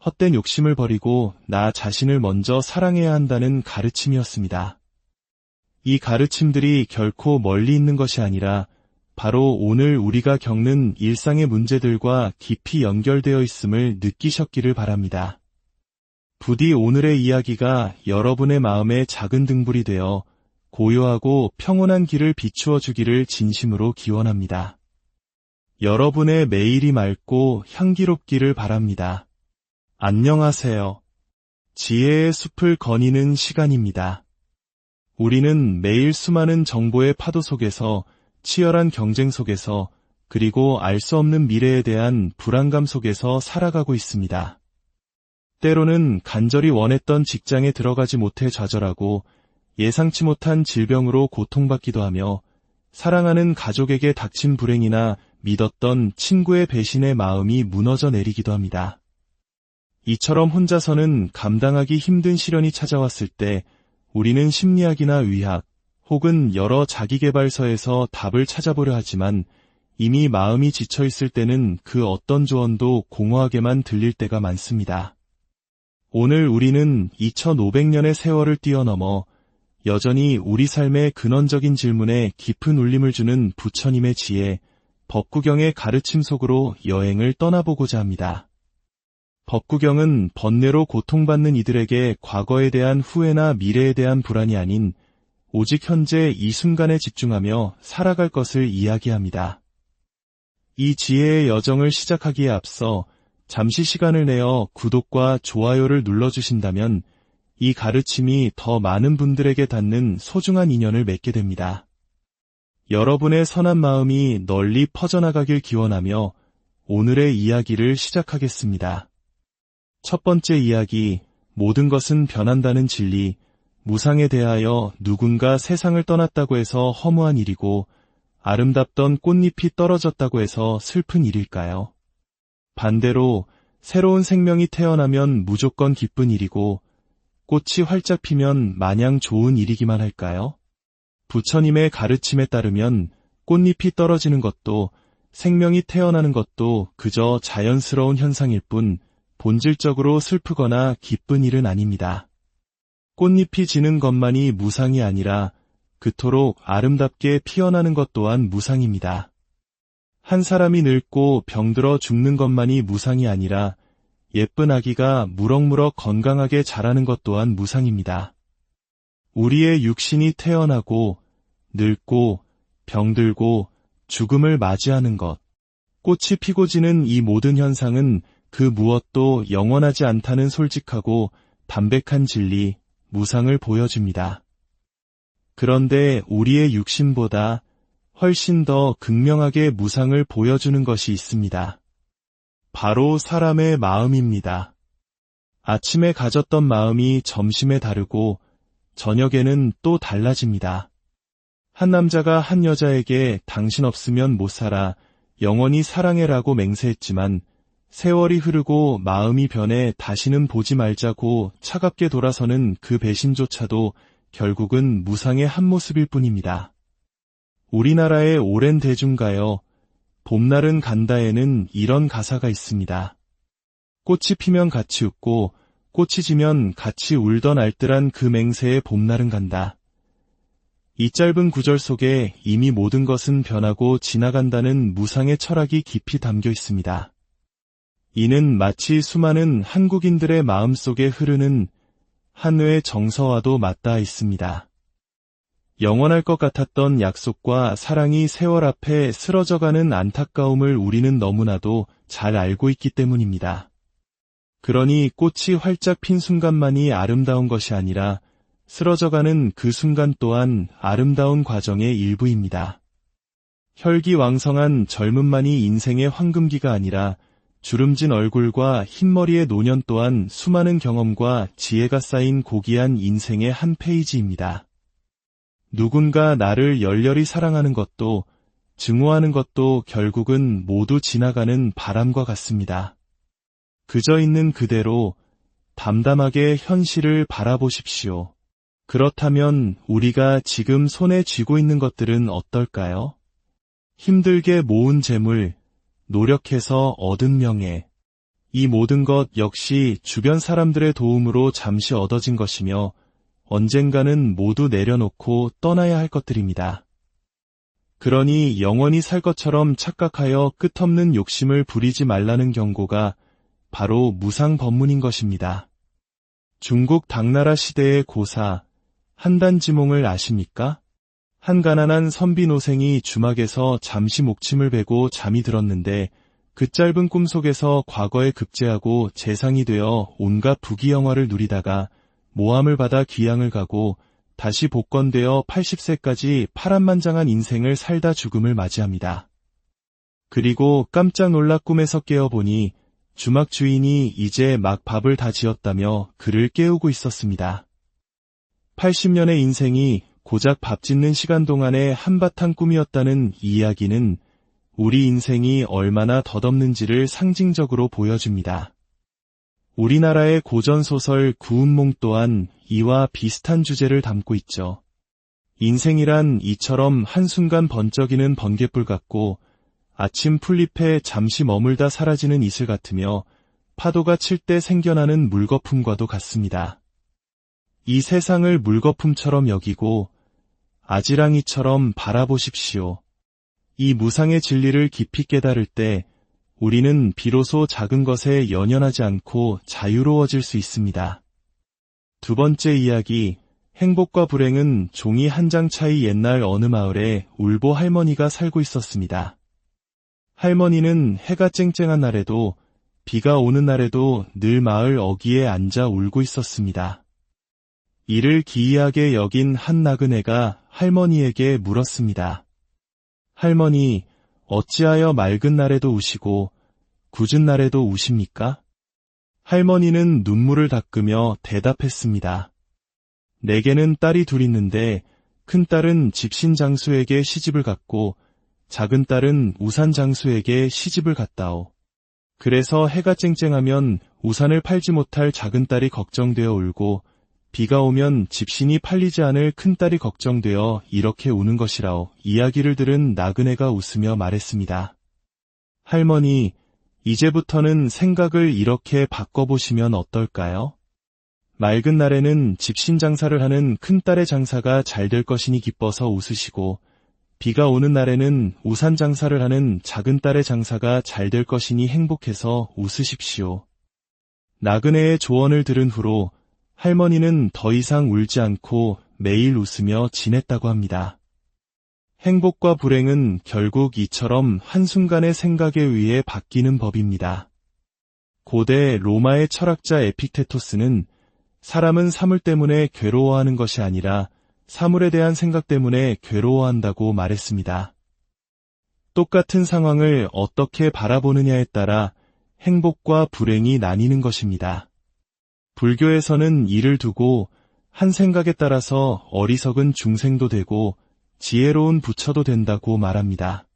헛된 욕심을 버리고 나 자신을 먼저 사랑해야 한다는 가르침이었습니다. 이 가르침들이 결코 멀리 있는 것이 아니라 바로 오늘 우리가 겪는 일상의 문제들과 깊이 연결되어 있음을 느끼셨기를 바랍니다. 부디 오늘의 이야기가 여러분의 마음에 작은 등불이 되어 고요하고 평온한 길을 비추어 주기를 진심으로 기원합니다. 여러분의 매일이 맑고 향기롭기를 바랍니다. 안녕하세요. 지혜의 숲을 거니는 시간입니다. 우리는 매일 수많은 정보의 파도 속에서 치열한 경쟁 속에서 그리고 알 수 없는 미래에 대한 불안감 속에서 살아가고 있습니다. 때로는 간절히 원했던 직장에 들어가지 못해 좌절하고 예상치 못한 질병으로 고통받기도 하며 사랑하는 가족에게 닥친 불행이나 믿었던 친구의 배신에 마음이 무너져 내리기도 합니다. 이처럼 혼자서는 감당하기 힘든 시련이 찾아왔을 때 우리는 심리학이나 의학 혹은 여러 자기계발서에서 답을 찾아보려 하지만 이미 마음이 지쳐있을 때는 그 어떤 조언도 공허하게만 들릴 때가 많습니다. 오늘 우리는 2500년의 세월을 뛰어넘어 여전히 우리 삶의 근원적인 질문에 깊은 울림을 주는 부처님의 지혜, 법구경의 가르침 속으로 여행을 떠나보고자 합니다. 법구경은 번뇌로 고통받는 이들에게 과거에 대한 후회나 미래에 대한 불안이 아닌 오직 현재 이 순간에 집중하며 살아갈 것을 이야기합니다. 이 지혜의 여정을 시작하기에 앞서 잠시 시간을 내어 구독과 좋아요를 눌러주신다면 이 가르침이 더 많은 분들에게 닿는 소중한 인연을 맺게 됩니다. 여러분의 선한 마음이 널리 퍼져나가길 기원하며 오늘의 이야기를 시작하겠습니다. 첫 번째 이야기, 모든 것은 변한다는 진리. 무상에 대하여 누군가 세상을 떠났다고 해서 허무한 일이고 아름답던 꽃잎이 떨어졌다고 해서 슬픈 일일까요? 반대로 새로운 생명이 태어나면 무조건 기쁜 일이고 꽃이 활짝 피면 마냥 좋은 일이기만 할까요? 부처님의 가르침에 따르면 꽃잎이 떨어지는 것도 생명이 태어나는 것도 그저 자연스러운 현상일 뿐 본질적으로 슬프거나 기쁜 일은 아닙니다. 꽃잎이 지는 것만이 무상이 아니라 그토록 아름답게 피어나는 것 또한 무상입니다. 한 사람이 늙고 병들어 죽는 것만이 무상이 아니라 예쁜 아기가 무럭무럭 건강하게 자라는 것 또한 무상입니다. 우리의 육신이 태어나고 늙고 병들고 죽음을 맞이하는 것, 꽃이 피고 지는 이 모든 현상은 그 무엇도 영원하지 않다는 솔직하고 담백한 진리, 무상을 보여줍니다. 그런데 우리의 육신보다 훨씬 더 극명하게 무상을 보여주는 것이 있습니다. 바로 사람의 마음입니다. 아침에 가졌던 마음이 점심에 다르고 저녁에는 또 달라집니다. 한 남자가 한 여자에게 당신 없으면 못 살아, 영원히 사랑해라고 맹세했지만 세월이 흐르고 마음이 변해 다시는 보지 말자고 차갑게 돌아서는 그 배신조차도 결국은 무상의 한 모습일 뿐입니다. 우리나라의 오랜 대중가요 봄날은 간다에는 이런 가사가 있습니다. 꽃이 피면 같이 웃고 꽃이 지면 같이 울던 알뜰한 그 맹세의 봄날은 간다. 이 짧은 구절 속에 이미 모든 것은 변하고 지나간다는 무상의 철학이 깊이 담겨 있습니다. 이는 마치 수많은 한국인들의 마음속에 흐르는 한회의 정서와도 맞닿아 있습니다. 영원할 것 같았던 약속과 사랑이 세월 앞에 쓰러져가는 안타까움을 우리는 너무나도 잘 알고 있기 때문입니다. 그러니 꽃이 활짝 핀 순간만이 아름다운 것이 아니라 쓰러져가는 그 순간 또한 아름다운 과정의 일부입니다. 혈기왕성한 젊음만이 인생의 황금기가 아니라 주름진 얼굴과 흰머리의 노년 또한 수많은 경험과 지혜가 쌓인 고귀한 인생의 한 페이지입니다. 누군가 나를 열렬히 사랑하는 것도 증오하는 것도 결국은 모두 지나가는 바람과 같습니다. 그저 있는 그대로 담담하게 현실을 바라보십시오. 그렇다면 우리가 지금 손에 쥐고 있는 것들은 어떨까요? 힘들게 모은 재물, 노력해서 얻은 명예. 이 모든 것 역시 주변 사람들의 도움으로 잠시 얻어진 것이며 언젠가는 모두 내려놓고 떠나야 할 것들입니다. 그러니 영원히 살 것처럼 착각하여 끝없는 욕심을 부리지 말라는 경고가 바로 무상법문인 것입니다. 중국 당나라 시대의 고사 한단지몽을 아십니까? 한 가난한 선비노생이 주막에서 잠시 목침을 베고 잠이 들었는데 그 짧은 꿈속에서 과거에 급제하고 재상이 되어 온갖 부귀영화를 누리다가 모함을 받아 귀양을 가고 다시 복권되어 80세까지 파란만장한 인생을 살다 죽음을 맞이합니다. 그리고 깜짝 놀라 꿈에서 깨어보니 주막 주인이 이제 막 밥을 다 지었다며 그를 깨우고 있었습니다. 80년의 인생이 고작 밥 짓는 시간 동안의 한바탕 꿈이었다는 이 이야기는 우리 인생이 얼마나 덧없는지를 상징적으로 보여줍니다. 우리나라의 고전소설 구운몽 또한 이와 비슷한 주제를 담고 있죠. 인생이란 이처럼 한순간 번쩍이는 번갯불 같고 아침 풀잎에 잠시 머물다 사라지는 이슬 같으며 파도가 칠 때 생겨나는 물거품과도 같습니다. 이 세상을 물거품처럼 여기고 아지랑이처럼 바라보십시오. 이 무상의 진리를 깊이 깨달을 때 우리는 비로소 작은 것에 연연하지 않고 자유로워질 수 있습니다. 두 번째 이야기, 행복과 불행은 종이 한 장 차이. 옛날 어느 마을에 울보 할머니가 살고 있었습니다. 할머니는 해가 쨍쨍한 날에도 비가 오는 날에도 늘 마을 어귀에 앉아 울고 있었습니다. 이를 기이하게 여긴 한 나그네가 할머니에게 물었습니다. 할머니, 어찌하여 맑은 날에도 우시고 궂은 날에도 우십니까? 할머니는 눈물을 닦으며 대답했습니다. 내게는 딸이 둘 있는데 큰 딸은 집신 장수에게 시집을 갔고 작은 딸은 우산 장수에게 시집을 갔다오. 그래서 해가 쨍쨍하면 우산을 팔지 못할 작은 딸이 걱정되어 울고 비가 오면 집신이 팔리지 않을 큰딸이 걱정되어 이렇게 우는 것이라오. 이야기를 들은 나그네가 웃으며 말했습니다. 할머니, 이제부터는 생각을 이렇게 바꿔보시면 어떨까요? 맑은 날에는 집신 장사를 하는 큰딸의 장사가 잘 될 것이니 기뻐서 웃으시고 비가 오는 날에는 우산 장사를 하는 작은 딸의 장사가 잘 될 것이니 행복해서 웃으십시오. 나그네의 조언을 들은 후로 할머니는 더 이상 울지 않고 매일 웃으며 지냈다고 합니다. 행복과 불행은 결국 이처럼 한순간의 생각에 의해 바뀌는 법입니다. 고대 로마의 철학자 에픽테토스는 사람은 사물 때문에 괴로워하는 것이 아니라 사물에 대한 생각 때문에 괴로워한다고 말했습니다. 똑같은 상황을 어떻게 바라보느냐에 따라 행복과 불행이 나뉘는 것입니다. 불교에서는 이를 두고 한 생각에 따라서 어리석은 중생도 되고 지혜로운 부처도 된다고 말합니다.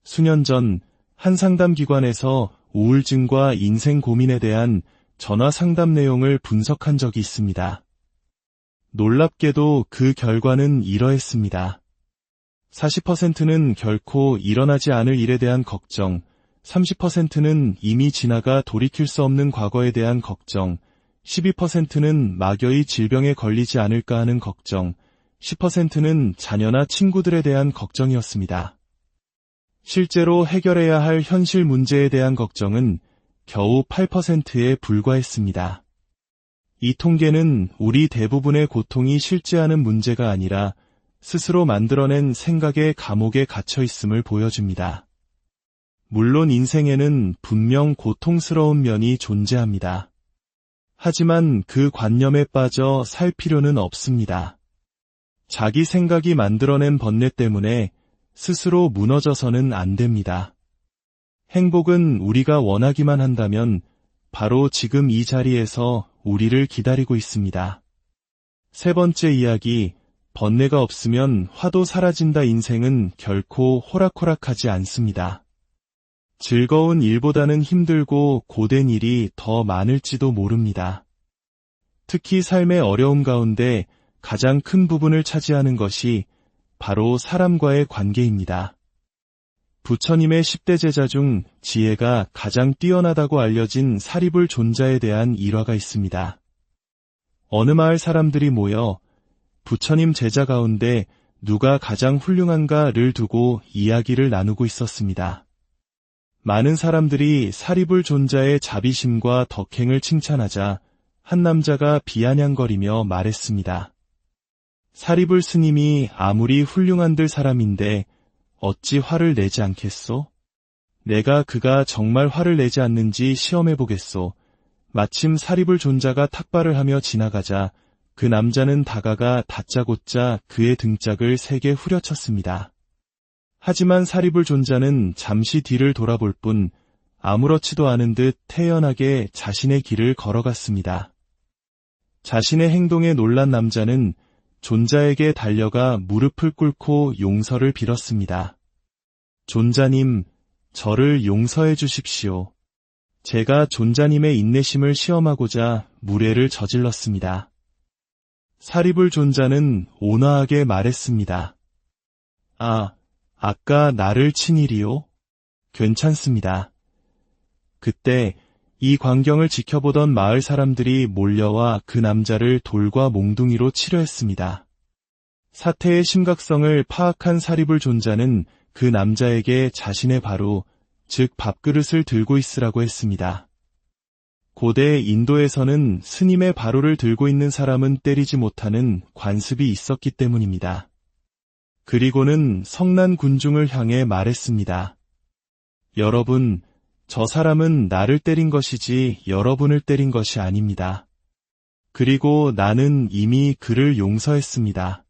수년 전 한 상담기관에서 우울증과 인생 고민에 대한 전화 상담 내용을 분석한 적이 있습니다. 놀랍게도 그 결과는 이러했습니다. 40%는 결코 일어나지 않을 일에 대한 걱정, 30%는 이미 지나가 돌이킬 수 없는 과거에 대한 걱정, 12%는 막연히 질병에 걸리지 않을까 하는 걱정, 10%는 자녀나 친구들에 대한 걱정이었습니다. 실제로 해결해야 할 현실 문제에 대한 걱정은 겨우 8%에 불과했습니다. 이 통계는 우리 대부분의 고통이 실제하는 문제가 아니라 스스로 만들어낸 생각의 감옥에 갇혀 있음을 보여줍니다. 물론 인생에는 분명 고통스러운 면이 존재합니다. 하지만 그 관념에 빠져 살 필요는 없습니다. 자기 생각이 만들어낸 번뇌 때문에 스스로 무너져서는 안 됩니다. 행복은 우리가 원하기만 한다면 바로 지금 이 자리에서 우리를 기다리고 있습니다. 세 번째 이야기, 번뇌가 없으면 화도 사라진다. 인생은 결코 호락호락하지 않습니다. 즐거운 일보다는 힘들고 고된 일이 더 많을지도 모릅니다. 특히 삶의 어려움 가운데 가장 큰 부분을 차지하는 것이 바로 사람과의 관계입니다. 부처님의 10대 제자 중 지혜가 가장 뛰어나다고 알려진 사리불 존자에 대한 일화가 있습니다. 어느 마을 사람들이 모여 부처님 제자 가운데 누가 가장 훌륭한가를 두고 이야기를 나누고 있었습니다. 많은 사람들이 사리불 존자의 자비심과 덕행을 칭찬하자 한 남자가 비아냥거리며 말했습니다. 사리불 스님이 아무리 훌륭한들 사람인데 어찌 화를 내지 않겠소? 내가 그가 정말 화를 내지 않는지 시험해보겠소. 마침 사리불 존자가 탁발을 하며 지나가자 그 남자는 다가가 다짜고짜 그의 등짝을 세게 후려쳤습니다. 하지만 사리불 존자는 잠시 뒤를 돌아볼 뿐 아무렇지도 않은 듯 태연하게 자신의 길을 걸어갔습니다. 자신의 행동에 놀란 남자는 존자에게 달려가 무릎을 꿇고 용서를 빌었습니다. 존자님, 저를 용서해 주십시오. 제가 존자님의 인내심을 시험하고자 무례를 저질렀습니다. 사리불 존자는 온화하게 말했습니다. 아까 나를 친 일이요? 괜찮습니다. 그때 이 광경을 지켜보던 마을 사람들이 몰려와 그 남자를 돌과 몽둥이로 치려 했습니다. 사태의 심각성을 파악한 사리불 존자는 그 남자에게 자신의 바로, 즉 밥그릇을 들고 있으라고 했습니다. 고대 인도에서는 스님의 바로를 들고 있는 사람은 때리지 못하는 관습이 있었기 때문입니다. 그리고는 성난 군중을 향해 말했습니다. 여러분, 저 사람은 나를 때린 것이지 여러분을 때린 것이 아닙니다. 그리고 나는 이미 그를 용서했습니다.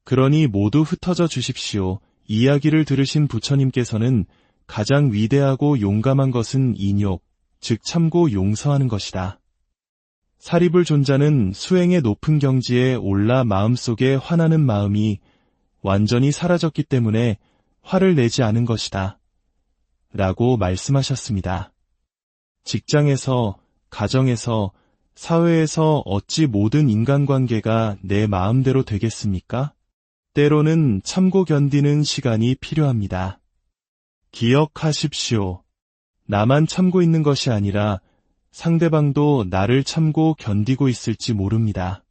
그러니 모두 흩어져 주십시오. 이야기를 들으신 부처님께서는 가장 위대하고 용감한 것은 인욕, 즉 참고 용서하는 것이다. 사리불 존자는 수행의 높은 경지에 올라 마음속에 화나는 마음이 완전히 사라졌기 때문에 화를 내지 않은 것이다. 라고 말씀하셨습니다. 직장에서, 가정에서, 사회에서 어찌 모든 인간관계가 내 마음대로 되겠습니까? 때로는 참고 견디는 시간이 필요합니다. 기억하십시오. 나만 참고 있는 것이 아니라 상대방도 나를 참고 견디고 있을지 모릅니다.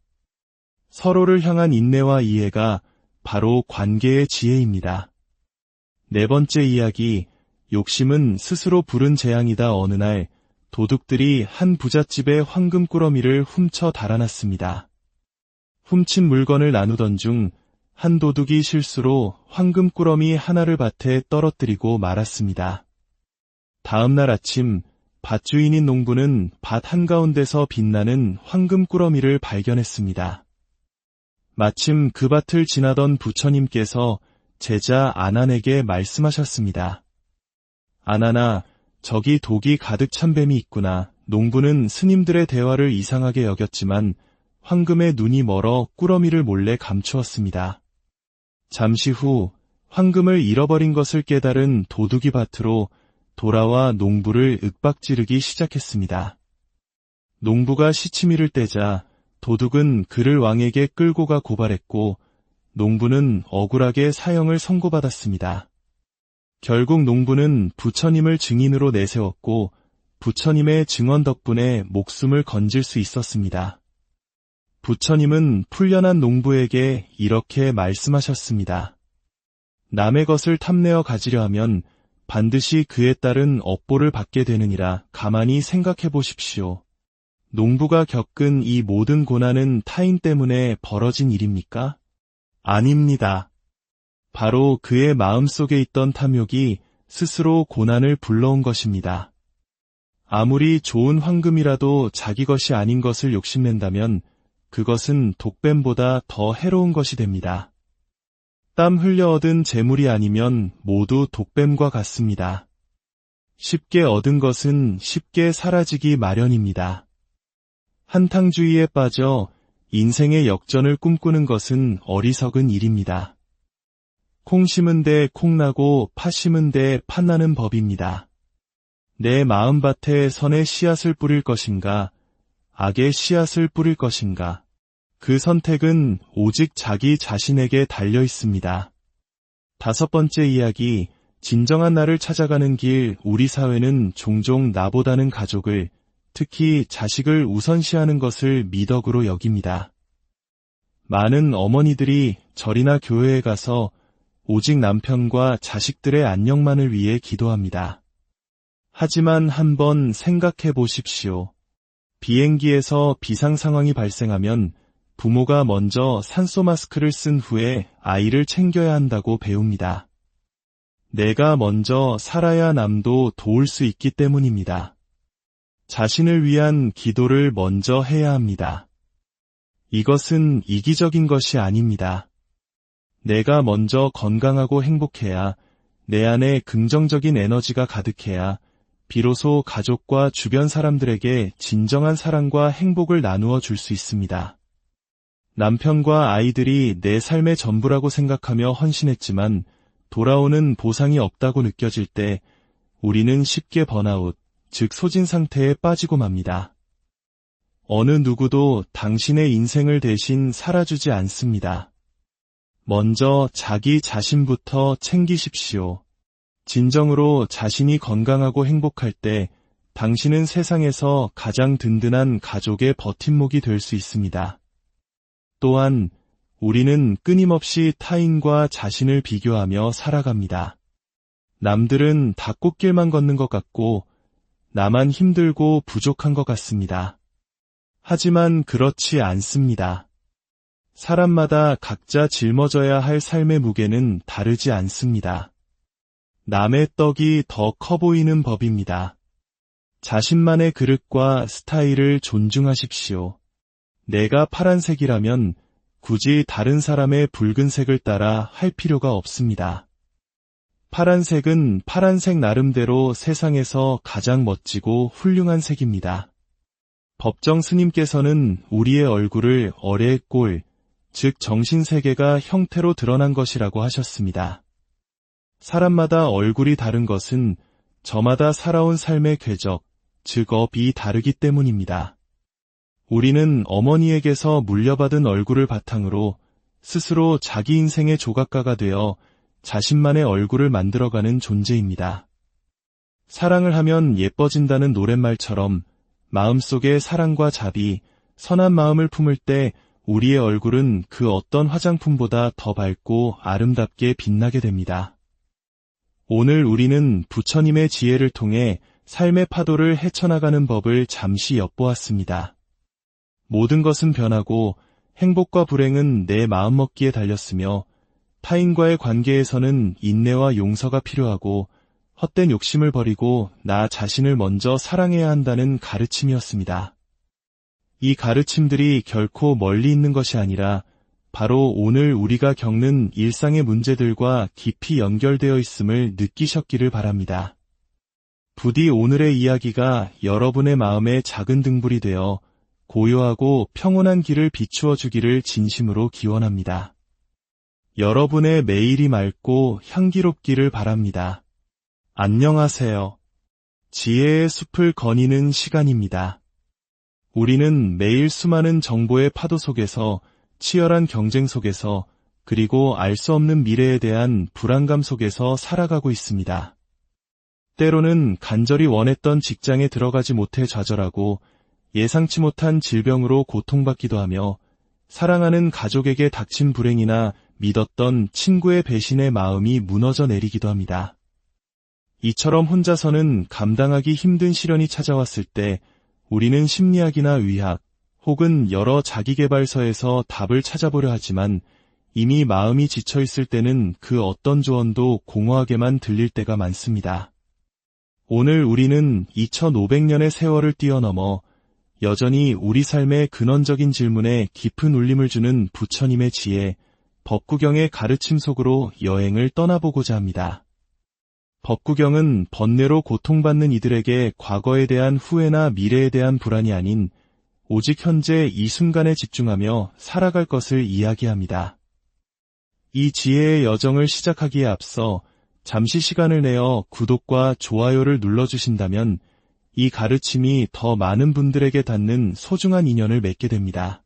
서로를 향한 인내와 이해가 바로 관계의 지혜입니다. 네 번째 이야기, 욕심은 스스로 부른 재앙이다. 어느 날 도둑들이 한 부잣집의 황금 꾸러미를 훔쳐 달아났습니다. 훔친 물건을 나누던 중 한 도둑이 실수로 황금 꾸러미 하나를 밭에 떨어뜨리고 말았습니다. 다음 날 아침 밭주인인 농부는 밭 한가운데서 빛나는 황금 꾸러미를 발견했습니다. 마침 그 밭을 지나던 부처님께서 제자 아난에게 말씀하셨습니다. 아난아, 저기 독이 가득 찬 뱀이 있구나. 농부는 스님들의 대화를 이상하게 여겼지만 황금의 눈이 멀어 꾸러미를 몰래 감추었습니다. 잠시 후 황금을 잃어버린 것을 깨달은 도둑이 밭으로 돌아와 농부를 윽박지르기 시작했습니다. 농부가 시치미를 떼자 도둑은 그를 왕에게 끌고 가 고발했고 농부는 억울하게 사형을 선고받았습니다. 결국 농부는 부처님을 증인으로 내세웠고 부처님의 증언 덕분에 목숨을 건질 수 있었습니다. 부처님은 풀려난 농부에게 이렇게 말씀하셨습니다. 남의 것을 탐내어 가지려 하면 반드시 그에 따른 업보를 받게 되느니라. 가만히 생각해 보십시오. 농부가 겪은 이 모든 고난은 타인 때문에 벌어진 일입니까? 아닙니다. 바로 그의 마음속에 있던 탐욕이 스스로 고난을 불러온 것입니다. 아무리 좋은 황금이라도 자기 것이 아닌 것을 욕심낸다면 그것은 독뱀보다 더 해로운 것이 됩니다. 땀 흘려 얻은 재물이 아니면 모두 독뱀과 같습니다. 쉽게 얻은 것은 쉽게 사라지기 마련입니다. 한탕주의에 빠져 인생의 역전을 꿈꾸는 것은 어리석은 일입니다. 콩 심은 데 콩 나고 파 심은 데 팥 나는 법입니다. 내 마음밭에 선의 씨앗을 뿌릴 것인가, 악의 씨앗을 뿌릴 것인가. 그 선택은 오직 자기 자신에게 달려 있습니다. 5번째 이야기, 진정한 나를 찾아가는 길. 우리 사회는 종종 나보다는 가족을, 특히 자식을 우선시하는 것을 미덕으로 여깁니다. 많은 어머니들이 절이나 교회에 가서 오직 남편과 자식들의 안녕만을 위해 기도합니다. 하지만 한번 생각해 보십시오. 비행기에서 비상 상황이 발생하면 부모가 먼저 산소 마스크를 쓴 후에 아이를 챙겨야 한다고 배웁니다. 내가 먼저 살아야 남도 도울 수 있기 때문입니다. 자신을 위한 기도를 먼저 해야 합니다. 이것은 이기적인 것이 아닙니다. 내가 먼저 건강하고 행복해야, 내 안에 긍정적인 에너지가 가득해야 비로소 가족과 주변 사람들에게 진정한 사랑과 행복을 나누어 줄 수 있습니다. 남편과 아이들이 내 삶의 전부라고 생각하며 헌신했지만 돌아오는 보상이 없다고 느껴질 때 우리는 쉽게 번아웃, 즉 소진 상태에 빠지고 맙니다. 어느 누구도 당신의 인생을 대신 살아주지 않습니다. 먼저 자기 자신부터 챙기십시오. 진정으로 자신이 건강하고 행복할 때 당신은 세상에서 가장 든든한 가족의 버팀목이 될 수 있습니다. 또한 우리는 끊임없이 타인과 자신을 비교하며 살아갑니다. 남들은 다 꽃길만 걷는 것 같고 나만 힘들고 부족한 것 같습니다. 하지만 그렇지 않습니다. 사람마다 각자 짊어져야 할 삶의 무게는 다르지 않습니다. 남의 떡이 더 커 보이는 법입니다. 자신만의 그릇과 스타일을 존중하십시오. 내가 파란색이라면 굳이 다른 사람의 붉은색을 따라 할 필요가 없습니다. 파란색은 파란색 나름대로 세상에서 가장 멋지고 훌륭한 색입니다. 법정 스님께서는 우리의 얼굴을 어뢰의 꼴, 즉 정신세계가 형태로 드러난 것이라고 하셨습니다. 사람마다 얼굴이 다른 것은 저마다 살아온 삶의 궤적, 즉 업이 다르기 때문입니다. 우리는 어머니에게서 물려받은 얼굴을 바탕으로 스스로 자기 인생의 조각가가 되어 자신만의 얼굴을 만들어가는 존재입니다. 사랑을 하면 예뻐진다는 노랫말처럼 마음속에 사랑과 자비, 선한 마음을 품을 때 우리의 얼굴은 그 어떤 화장품보다 더 밝고 아름답게 빛나게 됩니다. 오늘 우리는 부처님의 지혜를 통해 삶의 파도를 헤쳐나가는 법을 잠시 엿보았습니다. 모든 것은 변하고 행복과 불행은 내 마음먹기에 달렸으며 타인과의 관계에서는 인내와 용서가 필요하고 헛된 욕심을 버리고 나 자신을 먼저 사랑해야 한다는 가르침이었습니다. 이 가르침들이 결코 멀리 있는 것이 아니라 바로 오늘 우리가 겪는 일상의 문제들과 깊이 연결되어 있음을 느끼셨기를 바랍니다. 부디 오늘의 이야기가 여러분의 마음에 작은 등불이 되어 고요하고 평온한 길을 비추어 주기를 진심으로 기원합니다. 여러분의 매일이 맑고 향기롭기를 바랍니다. 안녕하세요. 지혜의 숲을 거니는 시간입니다. 우리는 매일 수많은 정보의 파도 속에서 치열한 경쟁 속에서 그리고 알 수 없는 미래에 대한 불안감 속에서 살아가고 있습니다. 때로는 간절히 원했던 직장에 들어가지 못해 좌절하고 예상치 못한 질병으로 고통받기도 하며 사랑하는 가족에게 닥친 불행이나 믿었던 친구의 배신의 마음이 무너져 내리기도 합니다. 이처럼 혼자서는 감당하기 힘든 시련이 찾아왔을 때 우리는 심리학이나 의학 혹은 여러 자기계발서에서 답을 찾아보려 하지만 이미 마음이 지쳐있을 때는 그 어떤 조언도 공허하게만 들릴 때가 많습니다. 오늘 우리는 2500년의 세월을 뛰어넘어 여전히 우리 삶의 근원적인 질문에 깊은 울림을 주는 부처님의 지혜, 법구경의 가르침 속으로 여행을 떠나보고자 합니다. 법구경은 번뇌로 고통받는 이들에게 과거에 대한 후회나 미래에 대한 불안이 아닌 오직 현재 이 순간에 집중하며 살아갈 것을 이야기합니다. 이 지혜의 여정을 시작하기에 앞서 잠시 시간을 내어 구독과 좋아요를 눌러주신다면 이 가르침이 더 많은 분들에게 닿는 소중한 인연을 맺게 됩니다.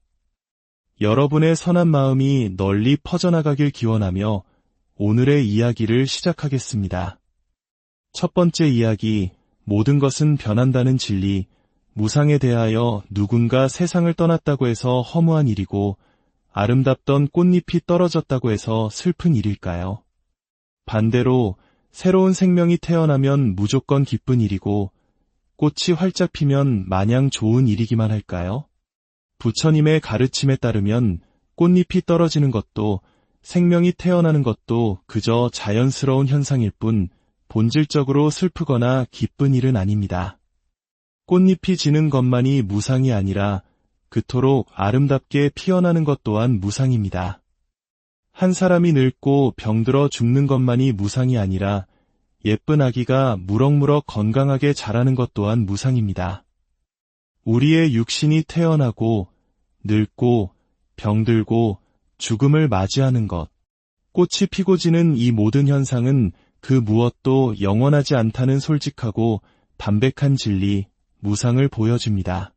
여러분의 선한 마음이 널리 퍼져나가길 기원하며 오늘의 이야기를 시작하겠습니다. 첫 번째 이야기, 모든 것은 변한다는 진리. 무상에 대하여 누군가 세상을 떠났다고 해서 허무한 일이고 아름답던 꽃잎이 떨어졌다고 해서 슬픈 일일까요? 반대로 새로운 생명이 태어나면 무조건 기쁜 일이고 꽃이 활짝 피면 마냥 좋은 일이기만 할까요? 부처님의 가르침에 따르면 꽃잎이 떨어지는 것도 생명이 태어나는 것도 그저 자연스러운 현상일 뿐 본질적으로 슬프거나 기쁜 일은 아닙니다. 꽃잎이 지는 것만이 무상이 아니라 그토록 아름답게 피어나는 것 또한 무상입니다. 한 사람이 늙고 병들어 죽는 것만이 무상이 아니라 예쁜 아기가 무럭무럭 건강하게 자라는 것 또한 무상입니다. 우리의 육신이 태어나고 늙고 병들고 죽음을 맞이하는 것, 꽃이 피고 지는 이 모든 현상은 그 무엇도 영원하지 않다는 솔직하고 담백한 진리, 무상을 보여줍니다.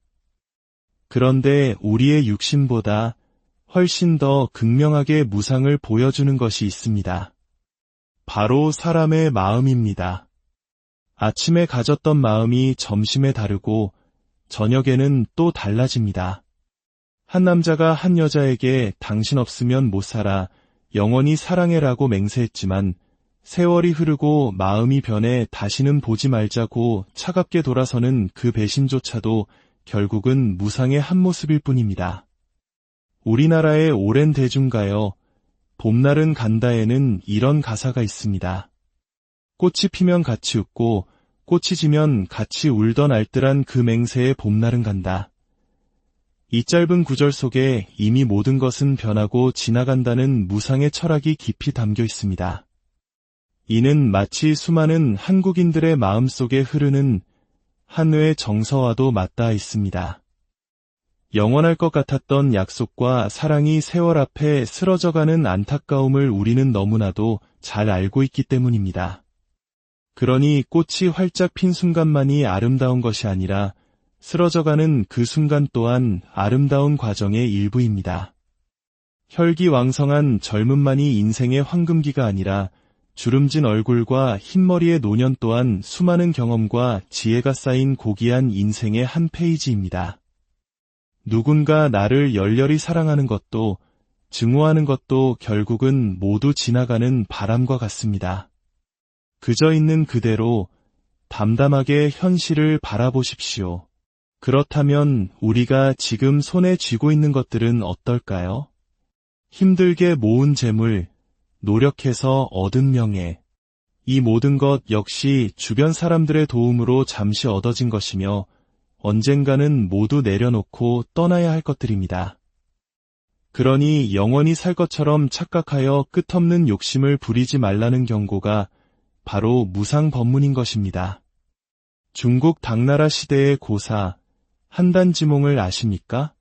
그런데 우리의 육신보다 훨씬 더 극명하게 무상을 보여주는 것이 있습니다. 바로 사람의 마음입니다. 아침에 가졌던 마음이 점심에 다르고 저녁에는 또 달라집니다. 한 남자가 한 여자에게 당신 없으면 못 살아, 영원히 사랑해라고 맹세했지만 세월이 흐르고 마음이 변해 다시는 보지 말자고 차갑게 돌아서는 그 배신조차도 결국은 무상의 한 모습일 뿐입니다. 우리나라의 오랜 대중가요 봄날은 간다에는 이런 가사가 있습니다. 꽃이 피면 같이 웃고 꽃이 지면 같이 울던 알뜰한 그 맹세의 봄날은 간다. 이 짧은 구절 속에 이미 모든 것은 변하고 지나간다는 무상의 철학이 깊이 담겨 있습니다. 이는 마치 수많은 한국인들의 마음속에 흐르는 한회의 정서와도 맞닿아 있습니다. 영원할 것 같았던 약속과 사랑이 세월 앞에 쓰러져가는 안타까움을 우리는 너무나도 잘 알고 있기 때문입니다. 그러니 꽃이 활짝 핀 순간만이 아름다운 것이 아니라 쓰러져가는 그 순간 또한 아름다운 과정의 일부입니다. 혈기왕성한 젊음만이 인생의 황금기가 아니라 주름진 얼굴과 흰머리의 노년 또한 수많은 경험과 지혜가 쌓인 고귀한 인생의 한 페이지입니다. 누군가 나를 열렬히 사랑하는 것도 증오하는 것도 결국은 모두 지나가는 바람과 같습니다. 그저 있는 그대로 담담하게 현실을 바라보십시오. 그렇다면 우리가 지금 손에 쥐고 있는 것들은 어떨까요? 힘들게 모은 재물, 노력해서 얻은 명예, 이 모든 것 역시 주변 사람들의 도움으로 잠시 얻어진 것이며 언젠가는 모두 내려놓고 떠나야 할 것들입니다. 그러니 영원히 살 것처럼 착각하여 끝없는 욕심을 부리지 말라는 경고가 바로 무상 법문인 것입니다. 중국 당나라 시대의 고사 한단지몽을 아십니까?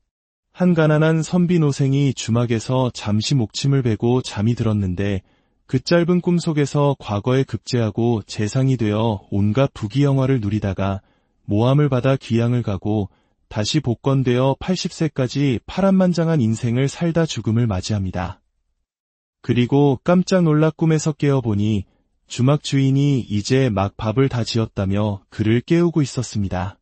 한 가난한 선비노생이 주막에서 잠시 목침을 베고 잠이 들었는데 그 짧은 꿈속에서 과거에 급제하고 재상이 되어 온갖 부귀영화를 누리다가 모함을 받아 귀양을 가고 다시 복권되어 80세까지 파란만장한 인생을 살다 죽음을 맞이합니다. 그리고 깜짝 놀라 꿈에서 깨어보니 주막 주인이 이제 막 밥을 다 지었다며 그를 깨우고 있었습니다.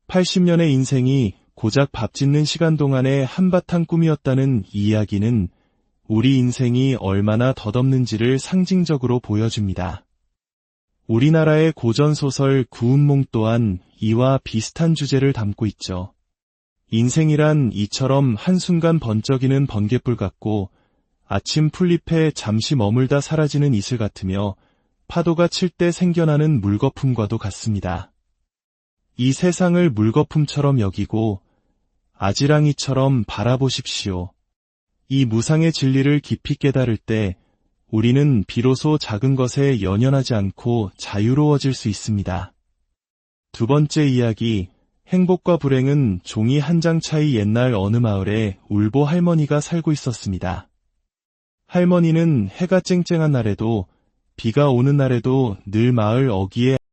80년의 인생이 고작 밥 짓는 시간 동안의 한바탕 꿈이었다는 이 이야기는 우리 인생이 얼마나 덧없는지를 상징적으로 보여줍니다. 우리나라의 고전소설 구운몽 또한 이와 비슷한 주제를 담고 있죠. 인생이란 이처럼 한순간 번쩍이는 번갯불 같고 아침 풀잎에 잠시 머물다 사라지는 이슬 같으며 파도가 칠 때 생겨나는 물거품과도 같습니다. 이 세상을 물거품처럼 여기고 아지랑이처럼 바라보십시오. 이 무상의 진리를 깊이 깨달을 때 우리는 비로소 작은 것에 연연하지 않고 자유로워질 수 있습니다. 두 번째 이야기, 행복과 불행은 종이 한 장 차이. 옛날 어느 마을에 울보 할머니가 살고 있었습니다. 할머니는 해가 쨍쨍한 날에도 비가 오는 날에도 늘 마을 어귀에